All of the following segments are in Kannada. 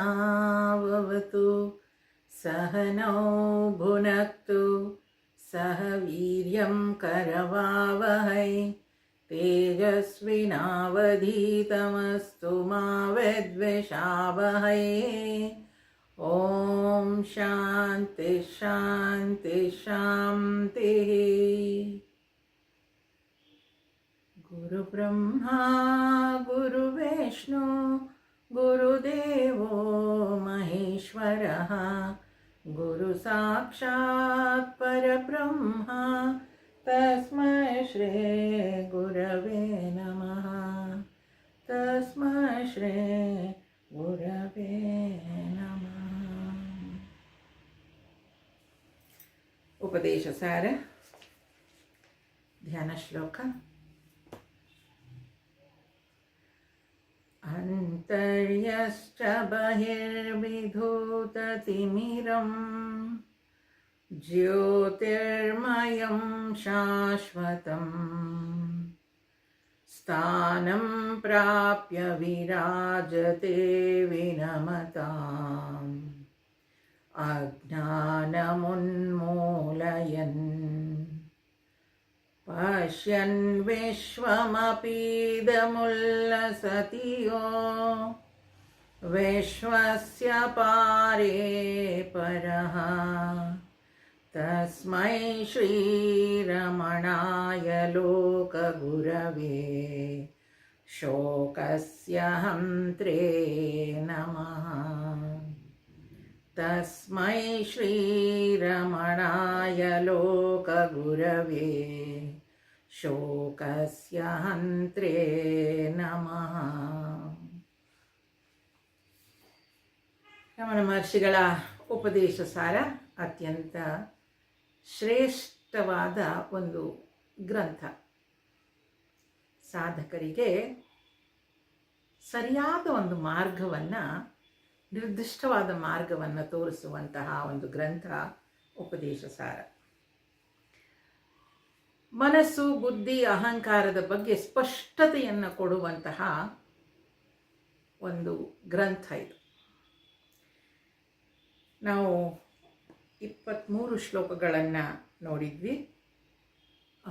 सहनाववतु सहनौ भुनक्तु सह वीर्यं करवावहै तेजस्विनावधीतमस्तु मा विद्विषावहै। ॐ शान्ति शान्ति शान्तिः। गुरुब्रह्मा गुरुविष्णु गुरुदेवो महेश्वरः गुरुसाक्षात् परब्रह्मा तस्मै श्री गुरवे नमः। तस्मै श्री गुरवे नमः। उपदेशसार ध्यान श्लोक। अन्तर्यश्च बहिर्विधूततिमिरं ज्योतिर्मयं शाश्वतम् स्थानं प्राप्य विराजते विनमताम् अज्ञानमुन्मूलयन् पश्यन् विश्वमपीदमुल्लसति यो विश्वस्य पारे परः तस्मै श्रीरमणाय लोकगुरवे शोकस्य हन्त्रे नमः। तस्मै श्रीरमणाय लोकगुरवे शोकस्य हन्त्रे नमः। ರಮಣ ಮಹರ್ಷಿಗಳ ಉಪದೇಶ ಸಾರ ಅತ್ಯಂತ ಶ್ರೇಷ್ಠವಾದ ಒಂದು ಗ್ರಂಥ. ಸಾಧಕರಿಗೆ ಸರಿಯಾದ ಒಂದು ಮಾರ್ಗವನ್ನು, ನಿರ್ದಿಷ್ಟವಾದ ಮಾರ್ಗವನ್ನು ತೋರಿಸುವಂತಹ ಒಂದು ಗ್ರಂಥ ಉಪದೇಶ ಸಾರ. ಮನಸ್ಸು, ಬುದ್ಧಿ, ಅಹಂಕಾರದ ಬಗ್ಗೆ ಸ್ಪಷ್ಟತೆಯನ್ನು ಕೊಡುವಂತಹ ಒಂದು ಗ್ರಂಥ ಇದು. ನಾವು 23 ಶ್ಲೋಕಗಳನ್ನು ನೋಡಿದ್ವಿ.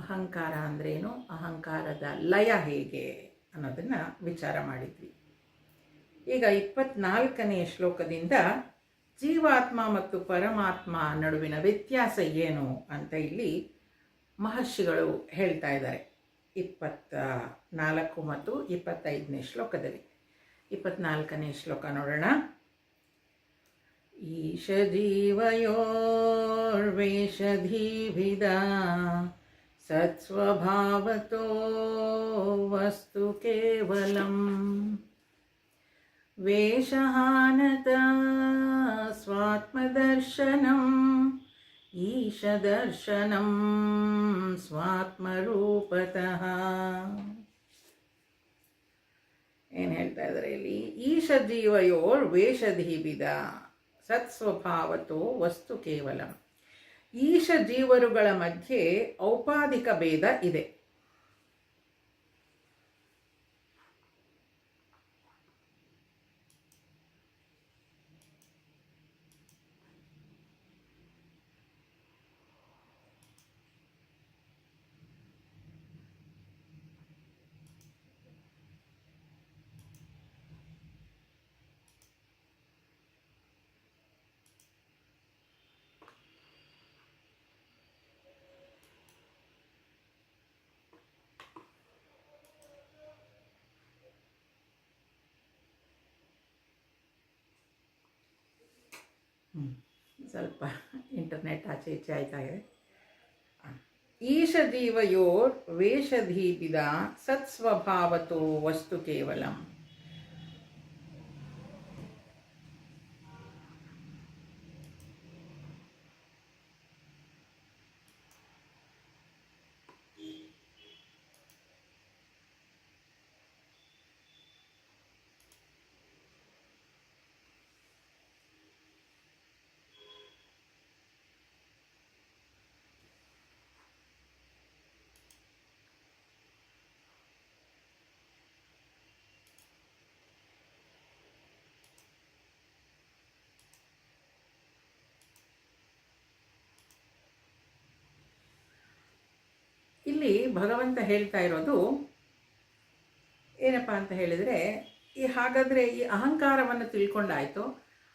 ಅಹಂಕಾರ ಅಂದ್ರೇನು, ಅಹಂಕಾರದ ಲಯ ಹೇಗೆ ಅನ್ನೋದನ್ನು ವಿಚಾರ ಮಾಡಿದ್ವಿ. ಈಗ 24ನೇ ಶ್ಲೋಕದಿಂದ ಜೀವಾತ್ಮ ಮತ್ತು ಪರಮಾತ್ಮ ನಡುವಿನ ವ್ಯತ್ಯಾಸ ಏನು ಅಂತ ಇಲ್ಲಿ ಮಹರ್ಷಿಗಳು ಹೇಳ್ತಾ ಇದ್ದಾರೆ. 24 ಮತ್ತು 25ನೇ ಶ್ಲೋಕದಲ್ಲಿ. 24ನೇ ಶ್ಲೋಕ ನೋಡೋಣ. ಈಶ ಜೀವಯೋರ್ವೇಷಧೀಭಿದಾ ಸತ್ಸ್ವಭಾವತೋ ವಸ್ತು ಕೇವಲಂ ವೇಷಹಾನತ ಸ್ವಾತ್ಮದರ್ಶನಂ ಈಶದರ್ಶನಂ ಸ್ವಾತ್ಮರೂಪತಃ. ಏನು ಹೇಳ್ತಾ ಇದ್ದಾರೆ ಇಲ್ಲಿ? ಈಶ ಜೀವಯೋರ್ ವೇಷಧೀಭಿದ ಸತ್ಸ್ವಭಾವತೋ ವಸ್ತು ಕೇವಲಂ. ಈಶ ಜೀವರುಗಳ ಮಧ್ಯೆ ಔಪಾಧಿಕ ಭೇದ ಇದೆ. ಸ್ವಲ್ಪ ಇಂಟರ್ನೆಟ್ ಆಚೆ ಈಚೆ ಆಯ್ತಾ ಇದೆ. ಈಶ ಜೀವಯೋರ್ ವೇಷಧೀಭಿದ ಸತ್ಸ್ವಭಾವತೋ ವಸ್ತು ಕೇವಲಂ. ಇಲ್ಲಿ ಭಗವಂತ ಹೇಳ್ತಾ ಇರೋದು ಏನಪ್ಪ ಅಂತ ಹೇಳಿದರೆ, ಹಾಗಾದರೆ ಈ ಅಹಂಕಾರವನ್ನು ತಿಳ್ಕೊಂಡಾಯಿತು.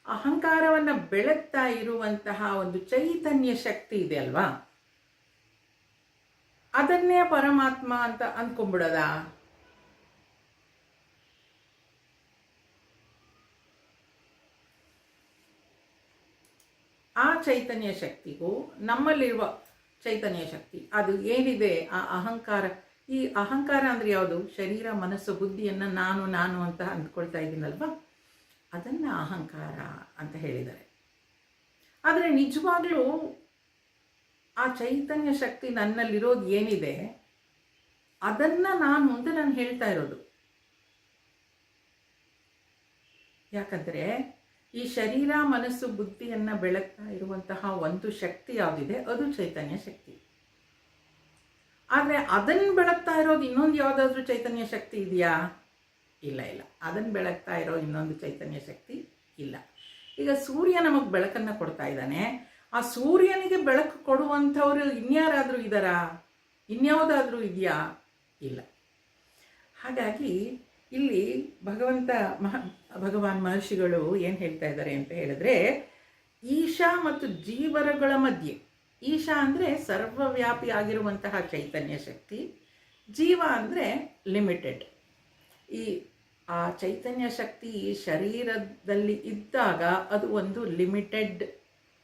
ಅಹಂಕಾರವನ್ನು ಬೆಳಗ್ತಾ ಇರುವಂತಹ ಒಂದು ಚೈತನ್ಯ ಶಕ್ತಿ ಇದೆ ಅಲ್ವಾ, ಅದನ್ನೇ ಪರಮಾತ್ಮ ಅಂತ ಅಂದ್ಕೊಂಡ್ಬಿಡೋದ? ಆ ಚೈತನ್ಯ ಶಕ್ತಿಗೂ ನಮ್ಮಲ್ಲಿರುವ ಚೈತನ್ಯ ಶಕ್ತಿ ಅದು ಏನಿದೆ, ಆ ಅಹಂಕಾರ, ಈ ಅಹಂಕಾರ ಅಂದರೆ ಯಾವುದು? ಶರೀರ, ಮನಸ್ಸು, ಬುದ್ಧಿಯನ್ನು ನಾನು ನಾನು ಅಂತ ಅಂದ್ಕೊಳ್ತಾ ಇದ್ದೀನಲ್ವ, ಅದನ್ನು ಅಹಂಕಾರ ಅಂತ ಹೇಳಿದ್ದಾರೆ. ಆದರೆ ನಿಜವಾಗ್ಲೂ ಆ ಚೈತನ್ಯ ಶಕ್ತಿ ನನ್ನಲ್ಲಿರೋದು ಏನಿದೆ ಅದನ್ನು ನಾನು ಅಂತ ನಾನು ಹೇಳ್ತಾ ಇರೋದು. ಯಾಕಂದರೆ ಈ ಶರೀರ, ಮನಸ್ಸು, ಬುದ್ಧಿಯನ್ನು ಬೆಳಗ್ತಾ ಇರುವಂತಹ ಒಂದು ಶಕ್ತಿ ಯಾವುದಿದೆ ಅದು ಚೈತನ್ಯ ಶಕ್ತಿ. ಆದರೆ ಅದನ್ನು ಬೆಳಗ್ತಾ ಇರೋದು ಇನ್ನೊಂದು ಯಾವುದಾದ್ರೂ ಚೈತನ್ಯ ಶಕ್ತಿ ಇದೆಯಾ? ಇಲ್ಲ ಇಲ್ಲ, ಅದನ್ನು ಬೆಳಗ್ತಾ ಇರೋ ಇನ್ನೊಂದು ಚೈತನ್ಯ ಶಕ್ತಿ ಇಲ್ಲ. ಈಗ ಸೂರ್ಯ ನಮಗೆ ಬೆಳಕನ್ನು ಕೊಡ್ತಾ ಇದ್ದಾನೆ, ಆ ಸೂರ್ಯನಿಗೆ ಬೆಳಕು ಕೊಡುವಂಥವ್ರು ಇನ್ಯಾರಾದರೂ ಇದ್ದಾರಾ? ಇನ್ಯಾವುದಾದ್ರೂ ಇದೆಯಾ? ಇಲ್ಲ. ಹಾಗಾಗಿ ಇಲ್ಲಿ ಭಗವಾನ್ ಮಹರ್ಷಿಗಳು ಏನು ಹೇಳ್ತಾ ಇದ್ದಾರೆ ಅಂತ ಹೇಳಿದ್ರೆ, ಈಶಾ ಮತ್ತು ಜೀವರಗಳ ಮಧ್ಯೆ, ಈಶಾ ಅಂದರೆ ಸರ್ವವ್ಯಾಪಿ ಆಗಿರುವಂತಹ ಚೈತನ್ಯ ಶಕ್ತಿ, ಜೀವ ಅಂದರೆ ಲಿಮಿಟೆಡ್. ಆ ಚೈತನ್ಯ ಶಕ್ತಿ ಶರೀರದಲ್ಲಿ ಇದ್ದಾಗ ಅದು ಒಂದು ಲಿಮಿಟೆಡ್,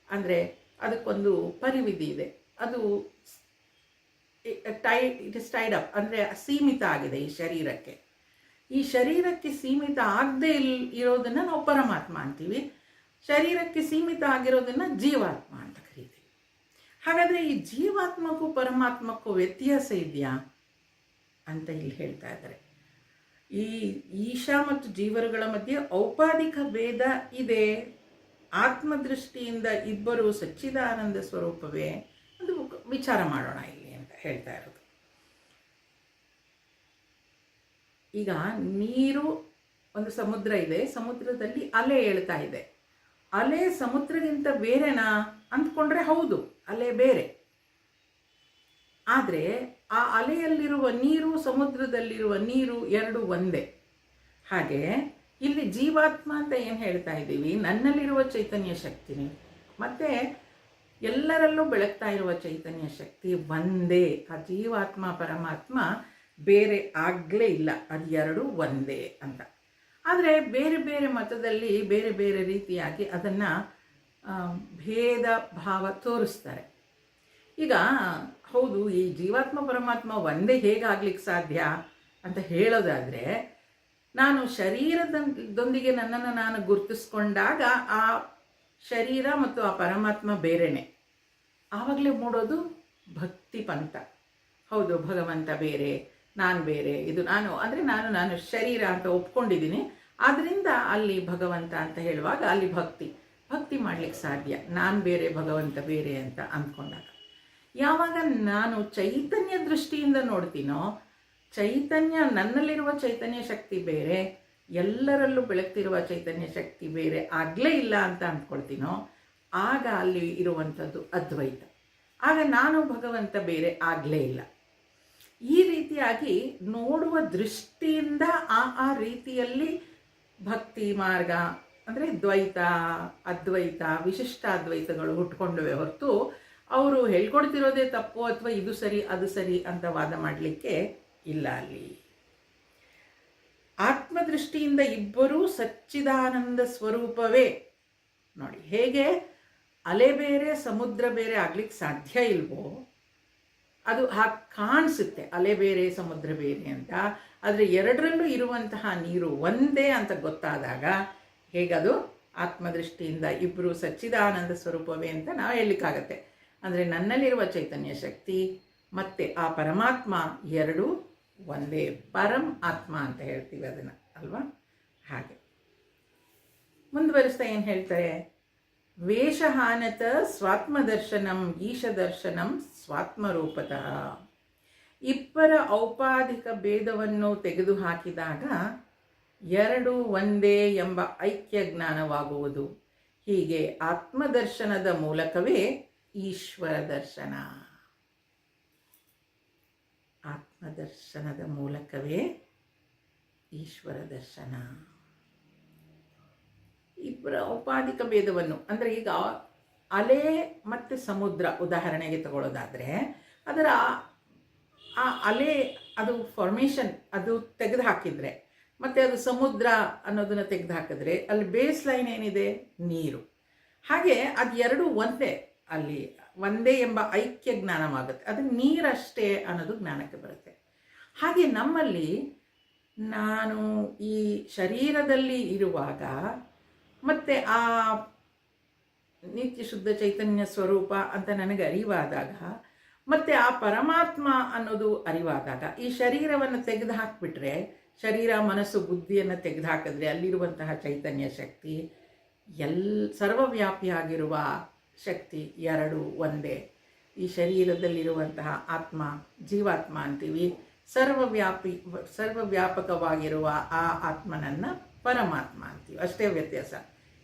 ಅಂದರೆ ಅದಕ್ಕೊಂದು ಪರಿವಿಧಿ ಇದೆ, ಅದು ಇಟ್ ಇಸ್ ಟೈಡ್ ಅಪ್, ಅಂದರೆ ಸೀಮಿತ ಆಗಿದೆ ಈ ಶರೀರಕ್ಕೆ. ಈ ಶರೀರಕ್ಕೆ ಸೀಮಿತ ಆಗದೆ ಇರೋದನ್ನು ನಾವು ಪರಮಾತ್ಮ ಅಂತೀವಿ, ಶರೀರಕ್ಕೆ ಸೀಮಿತ ಆಗಿರೋದನ್ನು ಜೀವಾತ್ಮ ಅಂತ ಕರಿತೀವಿ. ಹಾಗಾದರೆ ಈ ಜೀವಾತ್ಮಕ್ಕೂ ಪರಮಾತ್ಮಕ್ಕೂ ವ್ಯತ್ಯಾಸ ಇದೆಯಾ ಅಂತ ಇಲ್ಲಿ ಹೇಳ್ತಾ ಇದ್ದಾರೆ. ಈ ಈಶಾ ಮತ್ತು ಜೀವರುಗಳ ಮಧ್ಯೆ ಔಪಾಧಿಕ ಭೇದ ಇದೆ. ಆತ್ಮದೃಷ್ಟಿಯಿಂದ ಇಬ್ಬರು ಸಚ್ಚಿದಾನಂದ ಸ್ವರೂಪವೇ ಒಂದು ವಿಚಾರ ಮಾಡೋಣ ಇಲ್ಲಿ ಅಂತ ಹೇಳ್ತಾ ಇರೋದು. ಈಗ ನೀರು, ಒಂದು ಸಮುದ್ರ ಇದೆ, ಸಮುದ್ರದಲ್ಲಿ ಅಲೆ ಏಳ್ತಾ ಇದೆ. ಅಲೆ ಸಮುದ್ರಗಿಂತ ಬೇರೆನಾ ಅಂದ್ಕೊಂಡ್ರೆ ಹೌದು, ಅಲೆ ಬೇರೆ. ಆದರೆ ಆ ಅಲೆಯಲ್ಲಿರುವ ನೀರು, ಸಮುದ್ರದಲ್ಲಿರುವ ನೀರು ಎರಡು ಒಂದೇ. ಹಾಗೆ ಇಲ್ಲಿ ಜೀವಾತ್ಮ ಅಂತ ಏನು ಹೇಳ್ತಾ ಇದ್ದೀವಿ, ನನ್ನಲ್ಲಿರುವ ಚೈತನ್ಯ ಶಕ್ತಿನಿ ಮತ್ತು ಎಲ್ಲರಲ್ಲೂ ಬೆಳಗ್ತಾ ಇರುವ ಚೈತನ್ಯ ಶಕ್ತಿ ಒಂದೇ. ಆ ಜೀವಾತ್ಮ ಪರಮಾತ್ಮ ಬೇರೆ ಆಗಲೇ ಇಲ್ಲ, ಅದು ಎರಡು ಒಂದೇ ಅಂತ. ಆದರೆ ಬೇರೆ ಬೇರೆ ಮತದಲ್ಲಿ ಬೇರೆ ಬೇರೆ ರೀತಿಯಾಗಿ ಅದನ್ನು ಭೇದ ಭಾವ ತೋರಿಸ್ತಾರೆ. ಈಗ ಹೌದು, ಈ ಜೀವಾತ್ಮ ಪರಮಾತ್ಮ ಒಂದೇ ಹೇಗಾಗ್ಲಿಕ್ಕೆ ಸಾಧ್ಯ ಅಂತ ಹೇಳೋದಾದರೆ, ನಾನು ಶರೀರದೊಂದಿಗೆ ನನ್ನನ್ನು ನಾನು ಗುರುತಿಸ್ಕೊಂಡಾಗ ಆ ಶರೀರ ಮತ್ತು ಆ ಪರಮಾತ್ಮ ಬೇರೆನೆ. ಆವಾಗಲೇ ಮೂಡೋದು ಭಕ್ತಿ ಪಂಥ. ಹೌದು, ಭಗವಂತ ಬೇರೆ, ನಾನು ಬೇರೆ, ಇದು ನಾನು ಅಂದರೆ ನಾನು ಶರೀರ ಅಂತ ಒಪ್ಕೊಂಡಿದ್ದೀನಿ, ಆದ್ದರಿಂದ ಅಲ್ಲಿ ಭಗವಂತ ಅಂತ ಹೇಳುವಾಗ ಅಲ್ಲಿ ಭಕ್ತಿ ಮಾಡಲಿಕ್ಕೆ ಸಾಧ್ಯ, ನಾನು ಬೇರೆ ಭಗವಂತ ಬೇರೆ ಅಂತ ಅಂದ್ಕೊಂಡಾಗ. ಯಾವಾಗ ನಾನು ಚೈತನ್ಯ ದೃಷ್ಟಿಯಿಂದ ನೋಡ್ತೀನೋ, ಚೈತನ್ಯ, ನನ್ನಲ್ಲಿರುವ ಚೈತನ್ಯ ಶಕ್ತಿ ಬೇರೆ, ಎಲ್ಲರಲ್ಲೂ ಬೆಳಗ್ತಿರುವ ಚೈತನ್ಯ ಶಕ್ತಿ ಬೇರೆ ಆಗಲೇ ಇಲ್ಲ ಅಂತ ಅಂದ್ಕೊಳ್ತೀನೋ, ಆಗ ಅಲ್ಲಿ ಇರುವಂಥದ್ದು ಅದ್ವೈತ. ಆಗ ನಾನು ಭಗವಂತ ಬೇರೆ ಆಗಲೇ ಇಲ್ಲ. ಈ ರೀತಿಯಾಗಿ ನೋಡುವ ದೃಷ್ಟಿಯಿಂದ ಆ ರೀತಿಯಲ್ಲಿ ಭಕ್ತಿ ಮಾರ್ಗ ಅಂದರೆ ದ್ವೈತ, ಅದ್ವೈತ, ವಿಶಿಷ್ಟಾದ್ವೈತಗಳು ಹುಟ್ಕೊಂಡವೆ ಹೊರತು ಅವರು ಹೇಳ್ಕೊಡ್ತಿರೋದೇ ತಪ್ಪು ಅಥವಾ ಇದು ಸರಿ ಅದು ಸರಿ ಅಂತ ವಾದ ಮಾಡಲಿಕ್ಕೆ ಇಲ್ಲ. ಅಲ್ಲಿ ಆತ್ಮದೃಷ್ಟಿಯಿಂದ ಇಬ್ಬರೂ ಸಚ್ಚಿದಾನಂದ ಸ್ವರೂಪವೇ. ನೋಡಿ, ಹೇಗೆ ಅಲೆ ಬೇರೆ ಸಮುದ್ರ ಬೇರೆ ಆಗ್ಲಿಕ್ಕೆ ಸಾಧ್ಯ ಇಲ್ವೋ, ಅದು ಹಾಗೆ ಕಾಣಿಸುತ್ತೆ ಅಲೆ ಬೇರೆ ಸಮುದ್ರ ಬೇರೆ ಅಂತ. ಆದರೆ ಎರಡರಲ್ಲೂ ಇರುವಂತಹ ನೀರು ಒಂದೇ ಅಂತ ಗೊತ್ತಾದಾಗ ಹೇಗದು ಆತ್ಮದೃಷ್ಟಿಯಿಂದ ಇಬ್ಬರು ಸಚ್ಚಿದಾನಂದ ಸ್ವರೂಪವೇ ಅಂತ ನಾವು ಹೇಳಲಿಕ್ಕಾಗತ್ತೆ. ಅಂದರೆ ನನ್ನಲ್ಲಿರುವ ಚೈತನ್ಯ ಶಕ್ತಿ ಮತ್ತು ಆ ಪರಮಾತ್ಮ ಎರಡೂ ಒಂದೇ, ಪರಂ ಆತ್ಮ ಅಂತ ಹೇಳ್ತೀವಿ ಅದನ್ನು ಅಲ್ವಾ. ಹಾಗೆ ಮುಂದುವರಿಸ್ತಾ ಏನು ಹೇಳ್ತಾರೆ, ವೇಷಹಾನತ ಸ್ವಾತ್ಮದರ್ಶನಂ ಈಶದರ್ಶನಂ ಸ್ವಾತ್ಮರೂಪತಃ. ಇಬ್ಬರ ಔಪಾಧಿಕ ಭೇದವನ್ನು ತೆಗೆದುಹಾಕಿದಾಗ ಎರಡು ಒಂದೇ ಎಂಬ ಐಕ್ಯ ಜ್ಞಾನವಾಗುವುದು. ಹೀಗೆ ಆತ್ಮದರ್ಶನದ ಮೂಲಕವೇ ಈಶ್ವರ ದರ್ಶನ. ಆತ್ಮದರ್ಶನದ ಮೂಲಕವೇ ಈಶ್ವರ ದರ್ಶನ. ಇಬ್ಬರ ಔಪಾಧಿಕ ಭೇದವನ್ನು ಅಂದರೆ ಈಗ ಅಲೆ ಮತ್ತು ಸಮುದ್ರ ಉದಾಹರಣೆಗೆ ತಗೊಳ್ಳೋದಾದರೆ ಅದರ ಆ ಅಲೆ ಅದು ಫಾರ್ಮೇಷನ್ ಅದು ತೆಗೆದು ಹಾಕಿದರೆ ಮತ್ತು ಅದು ಸಮುದ್ರ ಅನ್ನೋದನ್ನು ತೆಗೆದು ಹಾಕಿದ್ರೆ ಅಲ್ಲಿ ಬೇಸ್ ಲೈನ್ ಏನಿದೆ ನೀರು. ಹಾಗೆ ಅದು ಎರಡು ಒಂದೇ, ಅಲ್ಲಿ ಒಂದೇ ಎಂಬ ಐಕ್ಯ ಜ್ಞಾನವಾಗುತ್ತೆ. ಅದು ನೀರಷ್ಟೇ ಅನ್ನೋದು ಜ್ಞಾನಕ್ಕೆ ಬರುತ್ತೆ. ಹಾಗೆ ನಮ್ಮಲ್ಲಿ ನಾನು ಈ ಶರೀರದಲ್ಲಿ ಇರುವಾಗ ಮತ್ತು ಆ ನಿತ್ಯ ಶುದ್ಧ ಚೈತನ್ಯ ಸ್ವರೂಪ ಅಂತ ನನಗೆ ಅರಿವಾದಾಗ ಮತ್ತು ಆ ಪರಮಾತ್ಮ ಅನ್ನೋದು ಅರಿವಾದಾಗ ಈ ಶರೀರವನ್ನು ತೆಗೆದು ಹಾಕಿಬಿಟ್ರೆ, ಶರೀರ ಮನಸ್ಸು ಬುದ್ಧಿಯನ್ನು ತೆಗೆದು ಹಾಕಿದ್ರೆ ಅಲ್ಲಿರುವಂತಹ ಚೈತನ್ಯ ಶಕ್ತಿ ಸರ್ವವ್ಯಾಪಿಯಾಗಿರುವ ಶಕ್ತಿ ಎರಡು ಒಂದೇ. ಈ ಶರೀರದಲ್ಲಿರುವಂತಹ ಆತ್ಮ ಜೀವಾತ್ಮ ಅಂತೀವಿ, ಸರ್ವವ್ಯಾಪಕವಾಗಿರುವ ಆ ಆತ್ಮನನ್ನು ಪರಮಾತ್ಮ ಅಂತೀವಿ. ಅಷ್ಟೇ ವ್ಯತ್ಯಾಸ.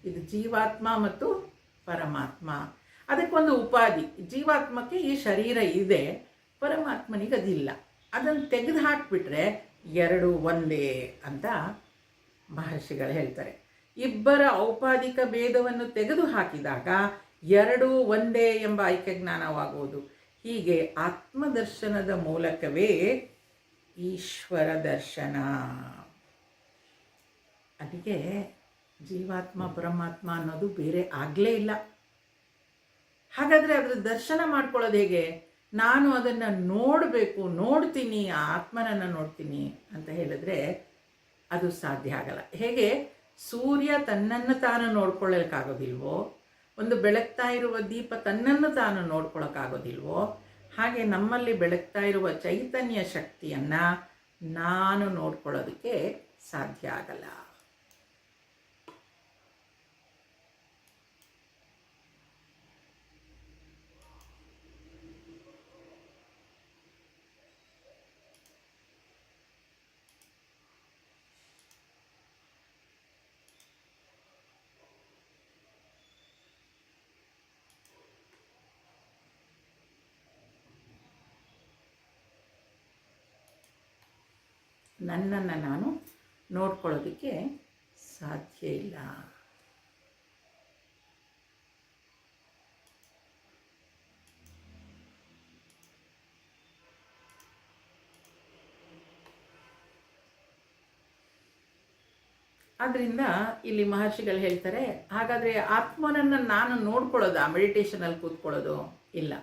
ಇದು ಜೀವಾತ್ಮ ಮತ್ತು ಪರಮಾತ್ಮ. ಅದಕ್ಕೊಂದು ಉಪಾಧಿ. ಜೀವಾತ್ಮಕ್ಕೆ ಈ ಶರೀರ ಇದೆ, ಪರಮಾತ್ಮನಿಗೆ ಅದಿಲ್ಲ. ಅದನ್ನು ತೆಗೆದು ಹಾಕಿಬಿಟ್ರೆ ಎರಡು ಒಂದೇ ಅಂತ ಮಹರ್ಷಿಗಳು ಹೇಳ್ತಾರೆ. ಇಬ್ಬರ ಔಪಾಧಿಕ ಭೇದವನ್ನು ತೆಗೆದು ಹಾಕಿದಾಗ ಎರಡು ಒಂದೇ ಎಂಬ ಐಕ್ಯ ಜ್ಞಾನವಾಗುವುದು. ಹೀಗೆ ಆತ್ಮದರ್ಶನದ ಮೂಲಕವೇ ಈಶ್ವರ ದರ್ಶನ. ಅಲ್ಲಿಗೆ ಜೀವಾತ್ಮ ಪರಮಾತ್ಮ ಅನ್ನೋದು ಬೇರೆ ಆಗಲೇ ಇಲ್ಲ. ಹಾಗಾದರೆ ಅದರ ದರ್ಶನ ಮಾಡ್ಕೊಳ್ಳೋದು ಹೇಗೆ? ನಾನು ಅದನ್ನು ನೋಡಬೇಕು, ನೋಡ್ತೀನಿ, ಆ ಆತ್ಮನನ್ನು ನೋಡ್ತೀನಿ ಅಂತ ಹೇಳಿದ್ರೆ ಅದು ಸಾಧ್ಯ ಆಗಲ್ಲ. ಹೇಗೆ ಸೂರ್ಯ ತನ್ನನ್ನು ತಾನು ನೋಡ್ಕೊಳ್ಳೋಕ್ಕಾಗೋದಿಲ್ವೋ, ಒಂದು ಬೆಳಗ್ತಾ ಇರುವ ದೀಪ ತನ್ನನ್ನು ತಾನು ನೋಡ್ಕೊಳ್ಳೋಕ್ಕಾಗೋದಿಲ್ವೋ, ಹಾಗೆ ನಮ್ಮಲ್ಲಿ ಬೆಳಗ್ತಾ ಇರುವ ಚೈತನ್ಯ ಶಕ್ತಿಯನ್ನು ನಾನು ನೋಡ್ಕೊಳ್ಳೋದಕ್ಕೆ ಸಾಧ್ಯ ಆಗಲ್ಲ. ನನ್ನನ್ನು ನಾನು ನೋಡ್ಕೊಳ್ಳೋದಕ್ಕೆ ಸಾಧ್ಯ ಇಲ್ಲ. ಆದ್ದರಿಂದ ಇಲ್ಲಿ ಮಹರ್ಷಿಗಳು ಹೇಳ್ತಾರೆ, ಹಾಗಾದರೆ ಆತ್ಮನನ್ನು ನಾನು ನೋಡ್ಕೊಳ್ಳೋದಾ ಮೆಡಿಟೇಷನಲ್ಲಿ ಕೂತ್ಕೊಳ್ಳೋದು? ಇಲ್ಲ.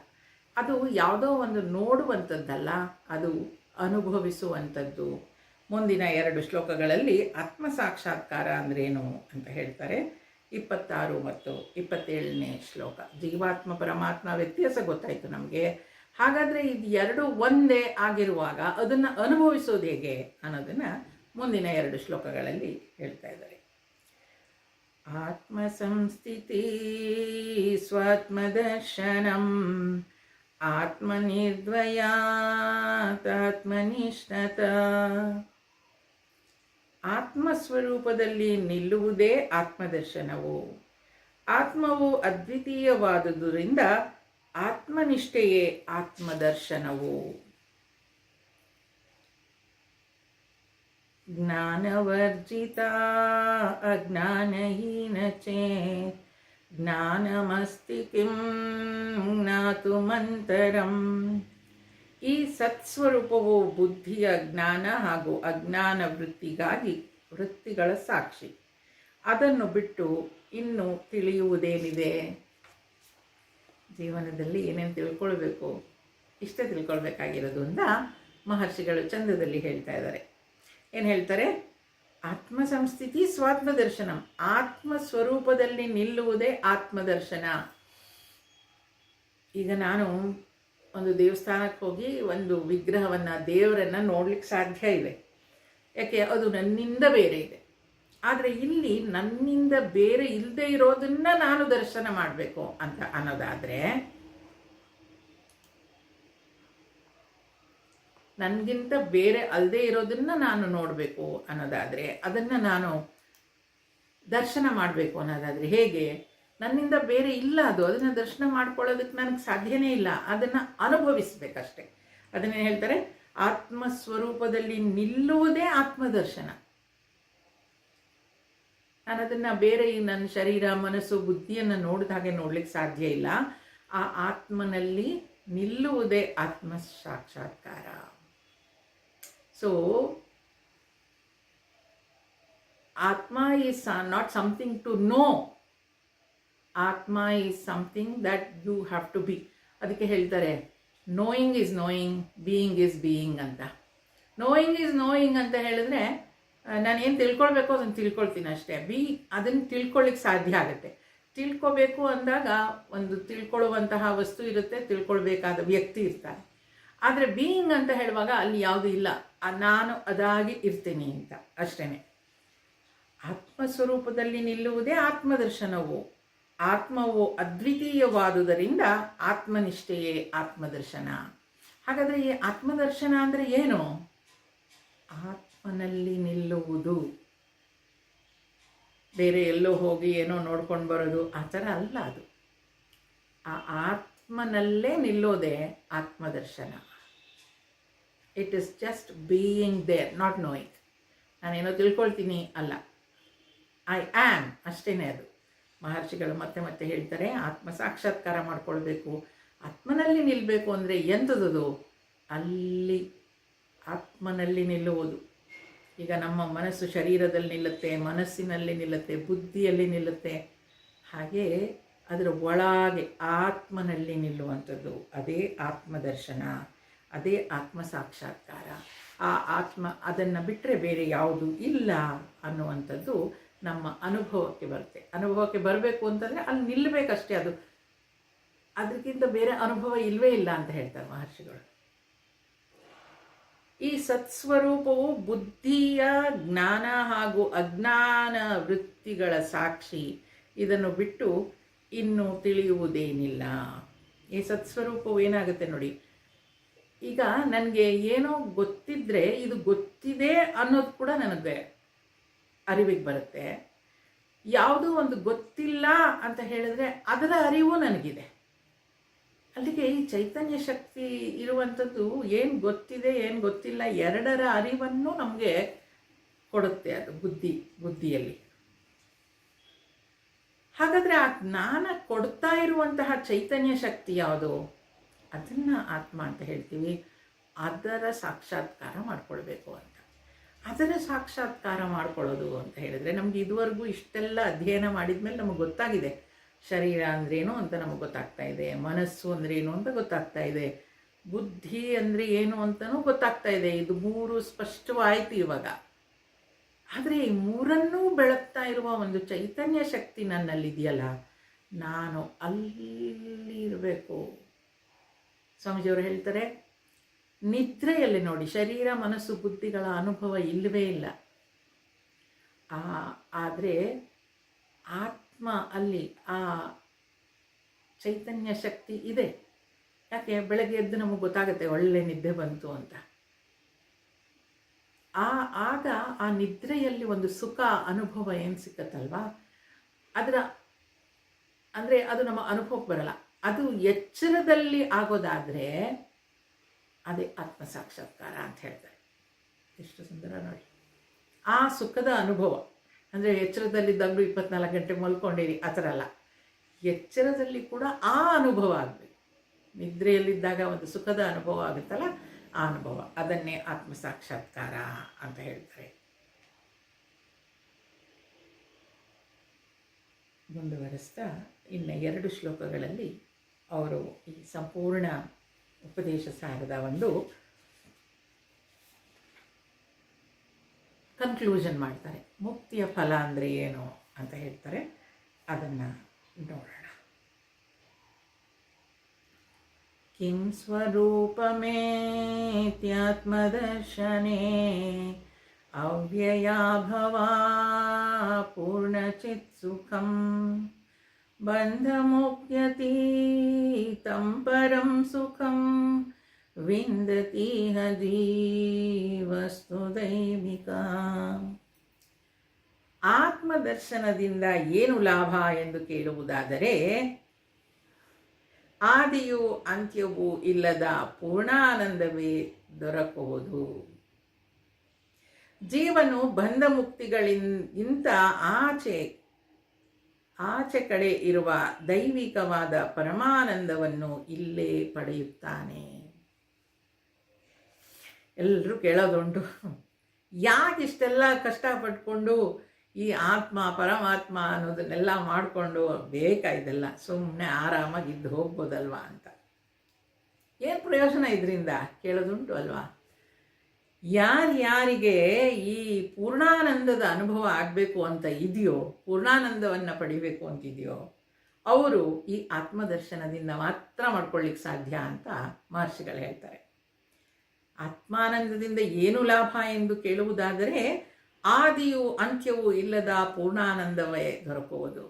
ಅದು ಯಾವುದೋ ಒಂದು ನೋಡುವಂಥದ್ದಲ್ಲ, ಅದು ಅನುಭವಿಸುವಂಥದ್ದು. ಮುಂದಿನ 2 ಶ್ಲೋಕಗಳಲ್ಲಿ ಆತ್ಮ ಸಾಕ್ಷಾತ್ಕಾರ ಅಂದ್ರೇನು ಅಂತ ಹೇಳ್ತಾರೆ. 26 ಮತ್ತು 27ನೇ ಶ್ಲೋಕ. ಜೀವಾತ್ಮ ಪರಮಾತ್ಮ ವ್ಯತ್ಯಾಸ ಗೊತ್ತಾಯಿತು ನಮಗೆ. ಹಾಗಾದರೆ ಇದು ಎರಡು ಒಂದೇ ಆಗಿರುವಾಗ ಅದನ್ನು ಅನುಭವಿಸೋದು ಹೇಗೆ ಅನ್ನೋದನ್ನು ಮುಂದಿನ 2 ಶ್ಲೋಕಗಳಲ್ಲಿ ಹೇಳ್ತಾ ಇದ್ದಾರೆ. ಆತ್ಮ ಸಂಸ್ಥಿತಿ ಸ್ವಾತ್ಮದರ್ಶನಂ ಆತ್ಮನಿರ್ದ್ವಯಾತ್ಮನಿಷ್ಠತ. ಆತ್ಮಸ್ವರೂಪದಲ್ಲಿ ನಿಲ್ಲುವುದೇ ಆತ್ಮದರ್ಶನವು. ಆತ್ಮವು ಅದ್ವಿತೀಯವಾದುದರಿಂದ ಆತ್ಮನಿಷ್ಠೆಯೇ ಆತ್ಮದರ್ಶನವು. ಜ್ಞಾನವರ್ಜಿತ ಅಜ್ಞಾನಹೀನ ಚೇತ್ ಜ್ಞಾನಮಸ್ತಿ ಕಿಂ ಜ್ಞಾತುಮಂತರಂ. ಈ ಸತ್ಸ್ವರೂಪವು ಬುದ್ಧಿಯ ಜ್ಞಾನ ಹಾಗೂ ಅಜ್ಞಾನ ವೃತ್ತಿಗಳ ಸಾಕ್ಷಿ. ಅದನ್ನು ಬಿಟ್ಟು ಇನ್ನು ತಿಳಿಯುವುದೇನಿದೆ? ಜೀವನದಲ್ಲಿ ಏನೇನು ತಿಳ್ಕೊಳ್ಬೇಕು, ಇಷ್ಟೇ ತಿಳ್ಕೊಳ್ಬೇಕಾಗಿರೋದು ಅಂತ ಮಹರ್ಷಿಗಳು ಚಂದದಲ್ಲಿ ಹೇಳ್ತಾ ಇದ್ದಾರೆ. ಏನು ಹೇಳ್ತಾರೆ? ಆತ್ಮ ಸಂಸ್ಥಿತಿ ಸ್ವಾತ್ಮದರ್ಶನಂ. ಆತ್ಮಸ್ವರೂಪದಲ್ಲಿ ನಿಲ್ಲುವುದೇ ಆತ್ಮದರ್ಶನ. ಈಗ ನಾನು ಒಂದು ದೇವಸ್ಥಾನಕ್ಕೆ ಹೋಗಿ ಒಂದು ವಿಗ್ರಹವನ್ನು, ದೇವರನ್ನು ನೋಡ್ಲಿಕ್ಕೆ ಸಾಧ್ಯ ಇದೆ. ಯಾಕೆ? ಅದು ನನ್ನಿಂದ ಬೇರೆ ಇದೆ. ಆದರೆ ಇಲ್ಲಿ ನನ್ನಿಂದ ಬೇರೆ ಇಲ್ಲದೆ ಇರೋದನ್ನ ನಾನು ದರ್ಶನ ಮಾಡಬೇಕು ಅಂತ ಅನ್ನೋದಾದರೆ, ನನಗಿಂತ ಬೇರೆ ಅಲ್ಲದೆ ಇರೋದನ್ನ ನಾನು ನೋಡಬೇಕು ಅನ್ನೋದಾದರೆ, ಅದನ್ನು ನಾನು ದರ್ಶನ ಮಾಡಬೇಕು ಅನ್ನೋದಾದರೆ ಹೇಗೆ? ನನ್ನಿಂದ ಬೇರೆ ಇಲ್ಲ ಅದು. ಅದನ್ನು ದರ್ಶನ ಮಾಡ್ಕೊಳ್ಳೋದಕ್ಕೆ ನನಗೆ ಸಾಧ್ಯನೇ ಇಲ್ಲ. ಅದನ್ನು ಅನುಭವಿಸ್ಬೇಕಷ್ಟೆ. ಅದನ್ನೇ ಹೇಳ್ತಾರೆ ಆತ್ಮಸ್ವರೂಪದಲ್ಲಿ ನಿಲ್ಲುವುದೇ ಆತ್ಮದರ್ಶನ. ನಾನು ಅದನ್ನು ಬೇರೆ ನನ್ನ ಶರೀರ ಮನಸ್ಸು ಬುದ್ಧಿಯನ್ನು ನೋಡಿದ ಹಾಗೆ ನೋಡ್ಲಿಕ್ಕೆ ಸಾಧ್ಯ ಇಲ್ಲ. ಆ ಆತ್ಮನಲ್ಲಿ ನಿಲ್ಲುವುದೇ ಆತ್ಮ ಸಾಕ್ಷಾತ್ಕಾರ. So atma is not something to know, atma is something that you have to be. ಅದಕ್ಕೆ ಹೇಳ್ತಾರೆ knowing is knowing, being is being ಅಂತ. ನೋಯಿಂಗ್ ಈಸ್ ನೋಯಿಂಗ್ ಅಂತ ಹೇಳಿದ್ರೆ ನಾನು ಏನು ತಿಳ್ಕೊಳ್ಬೇಕು ಅದನ್ನು ತಿಳ್ಕೊಳ್ತೀನಿ ಅಷ್ಟೇ. ಅದನ್ನು ತಿಳ್ಕೊಳ್ಳಿಕ್ಕೆ ಸಾಧ್ಯ ಆಗುತ್ತೆ. ತಿಳ್ಕೊಬೇಕು ಅಂದಾಗ ಒಂದು ತಿಳ್ಕೊಳ್ಳುವಂತಹ ವಸ್ತು ಇರುತ್ತೆ, ತಿಳ್ಕೊಳ್ಬೇಕಾದ ವ್ಯಕ್ತಿ ಇರ್ತಾರೆ. ಆದರೆ ಬೀಯಿಂಗ್ ಅಂತ ಹೇಳುವಾಗ ಅಲ್ಲಿ ಯಾವುದೂ ಇಲ್ಲ, ನಾನು ಅದಾಗಿ ಇರ್ತೀನಿ ಅಂತ ಅಷ್ಟೇ. ಆತ್ಮಸ್ವರೂಪದಲ್ಲಿ ನಿಲ್ಲುವುದೇ ಆತ್ಮದರ್ಶನವು. ಆತ್ಮವು ಅದ್ವಿತೀಯವಾದುದರಿಂದ ಆತ್ಮನಿಷ್ಠೆಯೇ ಆತ್ಮದರ್ಶನ. ಹಾಗಾದರೆ ಈ ಆತ್ಮದರ್ಶನ ಅಂದರೆ ಏನು? ಆತ್ಮನಲ್ಲಿ ನಿಲ್ಲುವುದು. ಬೇರೆ ಎಲ್ಲೋ ಹೋಗಿ ಏನೋ ನೋಡ್ಕೊಂಡು ಬರೋದು ಆ ಥರ ಅಲ್ಲ. ಅದು ಆ ಆತ್ಮನಲ್ಲೇ ನಿಲ್ಲೋದೇ ಆತ್ಮದರ್ಶನ. It is just being there, not knowing. ನಾನೇನೋ ತಿಳ್ಕೊಳ್ತೀನಿ ಅಲ್ಲ, ಐ ಆ್ಯಮ್ ಅಷ್ಟೇ. ಅದು ಮಹರ್ಷಿಗಳು ಮತ್ತೆ ಮತ್ತೆ ಹೇಳ್ತಾರೆ, ಆತ್ಮ ಸಾಕ್ಷಾತ್ಕಾರ ಮಾಡ್ಕೊಳ್ಬೇಕು, ಆತ್ಮನಲ್ಲಿ ನಿಲ್ಲಬೇಕು ಅಂದರೆ ಎಂಥದ್ದು? ಅಲ್ಲಿ ಆತ್ಮನಲ್ಲಿ ನಿಲ್ಲುವುದು. ಈಗ ನಮ್ಮ ಮನಸ್ಸು ಶರೀರದಲ್ಲಿ ನಿಲ್ಲುತ್ತೆ, ಮನಸ್ಸಿನಲ್ಲಿ ನಿಲ್ಲುತ್ತೆ, ಬುದ್ಧಿಯಲ್ಲಿ ನಿಲ್ಲುತ್ತೆ. ಹಾಗೆ ಅದರ ಒಳಗೆ ಆತ್ಮನಲ್ಲಿ ನಿಲ್ಲುವಂಥದ್ದು ಅದೇ ಆತ್ಮದರ್ಶನ, ಅದೇ ಆತ್ಮ ಸಾಕ್ಷಾತ್ಕಾರ. ಆ ಆತ್ಮ ಅದನ್ನು ಬಿಟ್ಟರೆ ಬೇರೆ ಯಾವುದು ಇಲ್ಲ ಅನ್ನುವಂಥದ್ದು ನಮ್ಮ ಅನುಭವಕ್ಕೆ ಬರುತ್ತೆ. ಅನುಭವಕ್ಕೆ ಬರಬೇಕು ಅಂತಂದರೆ ಅಲ್ಲಿ ನಿಲ್ಲಬೇಕಷ್ಟೇ. ಅದಕ್ಕಿಂತ ಬೇರೆ ಅನುಭವ ಇಲ್ಲವೇ ಇಲ್ಲ ಅಂತ ಹೇಳ್ತಾರೆ ಮಹರ್ಷಿಗಳು. ಈ ಸತ್ಸ್ವರೂಪವು ಬುದ್ಧಿಯ ಜ್ಞಾನ ಹಾಗೂ ಅಜ್ಞಾನ ವೃತ್ತಿಗಳ ಸಾಕ್ಷಿ. ಇದನ್ನು ಬಿಟ್ಟು ಇನ್ನು ತಿಳಿಯುವುದೇನಿಲ್ಲ. ಈ ಸತ್ಸ್ವರೂಪವು ಏನಾಗುತ್ತೆ ನೋಡಿ, ಈಗ ನನಗೆ ಏನೋ ಗೊತ್ತಿದ್ದರೆ ಇದು ಗೊತ್ತಿದೆ ಅನ್ನೋದು ಕೂಡ ನನಗೆ ಅರಿವಿಗೆ ಬರುತ್ತೆ. ಯಾವುದೋ ಒಂದು ಗೊತ್ತಿಲ್ಲ ಅಂತ ಹೇಳಿದ್ರೆ ಅದರ ಅರಿವು ನನಗಿದೆ. ಅಲ್ಲಿಗೆ ಈ ಚೈತನ್ಯ ಶಕ್ತಿ ಇರುವಂಥದ್ದು ಏನು ಗೊತ್ತಿದೆ ಏನು ಗೊತ್ತಿಲ್ಲ ಎರಡರ ಅರಿವನ್ನು ನಮಗೆ ಕೊಡುತ್ತೆ. ಅದು ಬುದ್ಧಿಯಲ್ಲಿ. ಹಾಗಾದರೆ ಆ ಜ್ಞಾನ ಕೊಡ್ತಾ ಇರುವಂತಹ ಚೈತನ್ಯ ಶಕ್ತಿ ಯಾವುದು? ಅದನ್ನು ಆತ್ಮ ಅಂತ ಹೇಳ್ತೀವಿ. ಅದರ ಸಾಕ್ಷಾತ್ಕಾರ ಮಾಡ್ಕೊಳ್ಬೇಕು ಅಂತ. ಅದರ ಸಾಕ್ಷಾತ್ಕಾರ ಮಾಡ್ಕೊಳ್ಳೋದು ಅಂತ ಹೇಳಿದ್ರೆ ನಮ್ಗೆ ಇದುವರೆಗೂ ಇಷ್ಟೆಲ್ಲ ಅಧ್ಯಯನ ಮಾಡಿದ ಮೇಲೆ ನಮಗೆ ಗೊತ್ತಾಗಿದೆ. ಶರೀರ ಅಂದ್ರೇನು ಅಂತ ನಮಗೆ ಗೊತ್ತಾಗ್ತಾ ಇದೆ, ಮನಸ್ಸು ಅಂದ್ರೇನು ಅಂತ ಗೊತ್ತಾಗ್ತಾ ಇದೆ, ಬುದ್ಧಿ ಅಂದರೆ ಏನು ಅಂತಲೂ ಗೊತ್ತಾಗ್ತಾ ಇದೆ. ಇದು ಮೂರು ಸ್ಪಷ್ಟವಾಯಿತು ಇವಾಗ. ಆದರೆ ಈ ಮೂರನ್ನೂ ಬೆಳಗ್ತಾ ಇರುವ ಒಂದು ಚೈತನ್ಯ ಶಕ್ತಿ ನನ್ನಲ್ಲಿದೆಯಲ್ಲ, ನಾನು ಅಲ್ಲಿ ಇರಬೇಕು. ಸ್ವಾಮೀಜಿಯವರು ಹೇಳ್ತಾರೆ, ನಿದ್ರೆಯಲ್ಲಿ ನೋಡಿ ಶರೀರ ಮನಸ್ಸು ಬುದ್ಧಿಗಳ ಅನುಭವ ಇಲ್ಲವೇ ಇಲ್ಲ. ಆದರೆ ಆತ್ಮ ಅಲ್ಲಿ ಆ ಚೈತನ್ಯ ಶಕ್ತಿ ಇದೆ. ಯಾಕೆ? ಬೆಳಗ್ಗೆ ಎದ್ದು ನಮಗೆ ಗೊತ್ತಾಗುತ್ತೆ ಒಳ್ಳೆ ನಿದ್ದೆ ಬಂತು ಅಂತ. ಆಗ ಆ ನಿದ್ರೆಯಲ್ಲಿ ಒಂದು ಸುಖ ಅನುಭವ ಏನು ಸಿಕ್ಕತ್ತಲ್ವಾ, ಅಂದರೆ ಅದು ನಮ್ಮ ಅನುಭವಕ್ಕೆ ಬರಲ್ಲ. ಅದು ಎಚ್ಚರದಲ್ಲಿ ಆಗೋದಾದರೆ ಅದೇ ಆತ್ಮ ಸಾಕ್ಷಾತ್ಕಾರ ಅಂತ ಹೇಳ್ತಾರೆ. ಎಷ್ಟು ಸುಂದರ ನೋಡಿ. ಆ ಸುಖದ ಅನುಭವ ಅಂದರೆ ಎಚ್ಚರದಲ್ಲಿದ್ದಾಗಲೂ 24 ಗಂಟೆ ಮಲ್ಕೊಂಡಿರಿ ಆ ಥರ ಅಲ್ಲ. ಎಚ್ಚರದಲ್ಲಿ ಕೂಡ ಆ ಅನುಭವ ಆಗಬೇಕು. ನಿದ್ರೆಯಲ್ಲಿದ್ದಾಗ ಒಂದು ಸುಖದ ಅನುಭವ ಆಗುತ್ತಲ್ಲ, ಆ ಅನುಭವ, ಅದನ್ನೇ ಆತ್ಮ ಸಾಕ್ಷಾತ್ಕಾರ ಅಂತ ಹೇಳ್ತಾರೆ. ಮುಂದುವರಿಸ್ತಾ ಇನ್ನು 2 ಶ್ಲೋಕಗಳಲ್ಲಿ ಅವರು ಈ ಸಂಪೂರ್ಣ ಉಪದೇಶ ಸಾರದ ಒಂದು ಕನ್ಕ್ಲೂಷನ್ ಮಾಡ್ತಾರೆ. ಮುಕ್ತಿಯ ಫಲ ಅಂದರೆ ಏನು ಅಂತ ಹೇಳ್ತಾರೆ. ಅದನ್ನು ನೋಡೋಣ. ಕಿಂ ಸ್ವರೂಪಮೇತ್ಯಾತ್ಮದರ್ಶನೇ ಅವ್ಯಯಾಭವಾ ಪೂರ್ಣಚಿತ್ಸುಖಂ ಬಂಧಮುಕ್ತ್ಯತೀತಂ ಪರಂ ಸುಖಂ ವಿಂದತೀಹ ಜೀವಸ್ತು ದೈವಿಕ. ಆತ್ಮದರ್ಶನದಿಂದ ಏನು ಲಾಭ ಎಂದು ಕೇಳುವುದಾದರೆ, ಆದಿಯೂ ಅಂತ್ಯವೂ ಇಲ್ಲದ ಪೂರ್ಣಾನಂದವೇ ದೊರಕುವುದು. ಜೀವನು ಬಂಧ ಮುಕ್ತಿಗಳಿಗಿಂತ ಆಚೆ ಕಡೆ ಇರುವ ದೈವಿಕವಾದ ಪರಮಾನಂದವನ್ನು ಇಲ್ಲೇ ಪಡೆಯುತ್ತಾನೆ. ಎಲ್ಲರೂ ಕೇಳೋದುಂಟು, ಯಾಕೆ ಇಷ್ಟೆಲ್ಲ ಕಷ್ಟಪಟ್ಕೊಂಡು ಈ ಆತ್ಮ ಪರಮಾತ್ಮ ಅನ್ನೋದನ್ನೆಲ್ಲ ಮಾಡಿಕೊಂಡು ಇದೆಲ್ಲ, ಸುಮ್ಮನೆ ಆರಾಮಾಗಿದ್ದು ಹೋಗ್ಬೋದಲ್ವಾ ಅಂತ. ಏನು ಪ್ರಯೋಜನ ಇದರಿಂದ ಕೇಳೋದುಂಟು ಅಲ್ವಾ. ಯಾರಿಗೆ ಈ ಪೂರ್ಣಾನಂದದ ಅನುಭವ ಆಗಬೇಕು ಅಂತ ಇದೆಯೋ, ಪೂರ್ಣಾನಂದವನ್ನು ಪಡಿಬೇಕು ಅಂತಿದೆಯೋ, ಅವರು ಈ ಆತ್ಮದರ್ಶನದಿಂದ ಮಾತ್ರ ಮಾಡ್ಕೊಳ್ಳಿಕ್ಕೆ ಸಾಧ್ಯ ಅಂತ ಮಹರ್ಷಿಗಳು ಹೇಳ್ತಾರೆ. ಆತ್ಮಾನಂದದಿಂದ ಏನು ಲಾಭ ಎಂದು ಕೇಳುವುದಾದರೆ, ಆದಿಯೂ ಅಂತ್ಯವೂ ಇಲ್ಲದ ಪೂರ್ಣಾನಂದವೇ ದೊರಕುವುದು.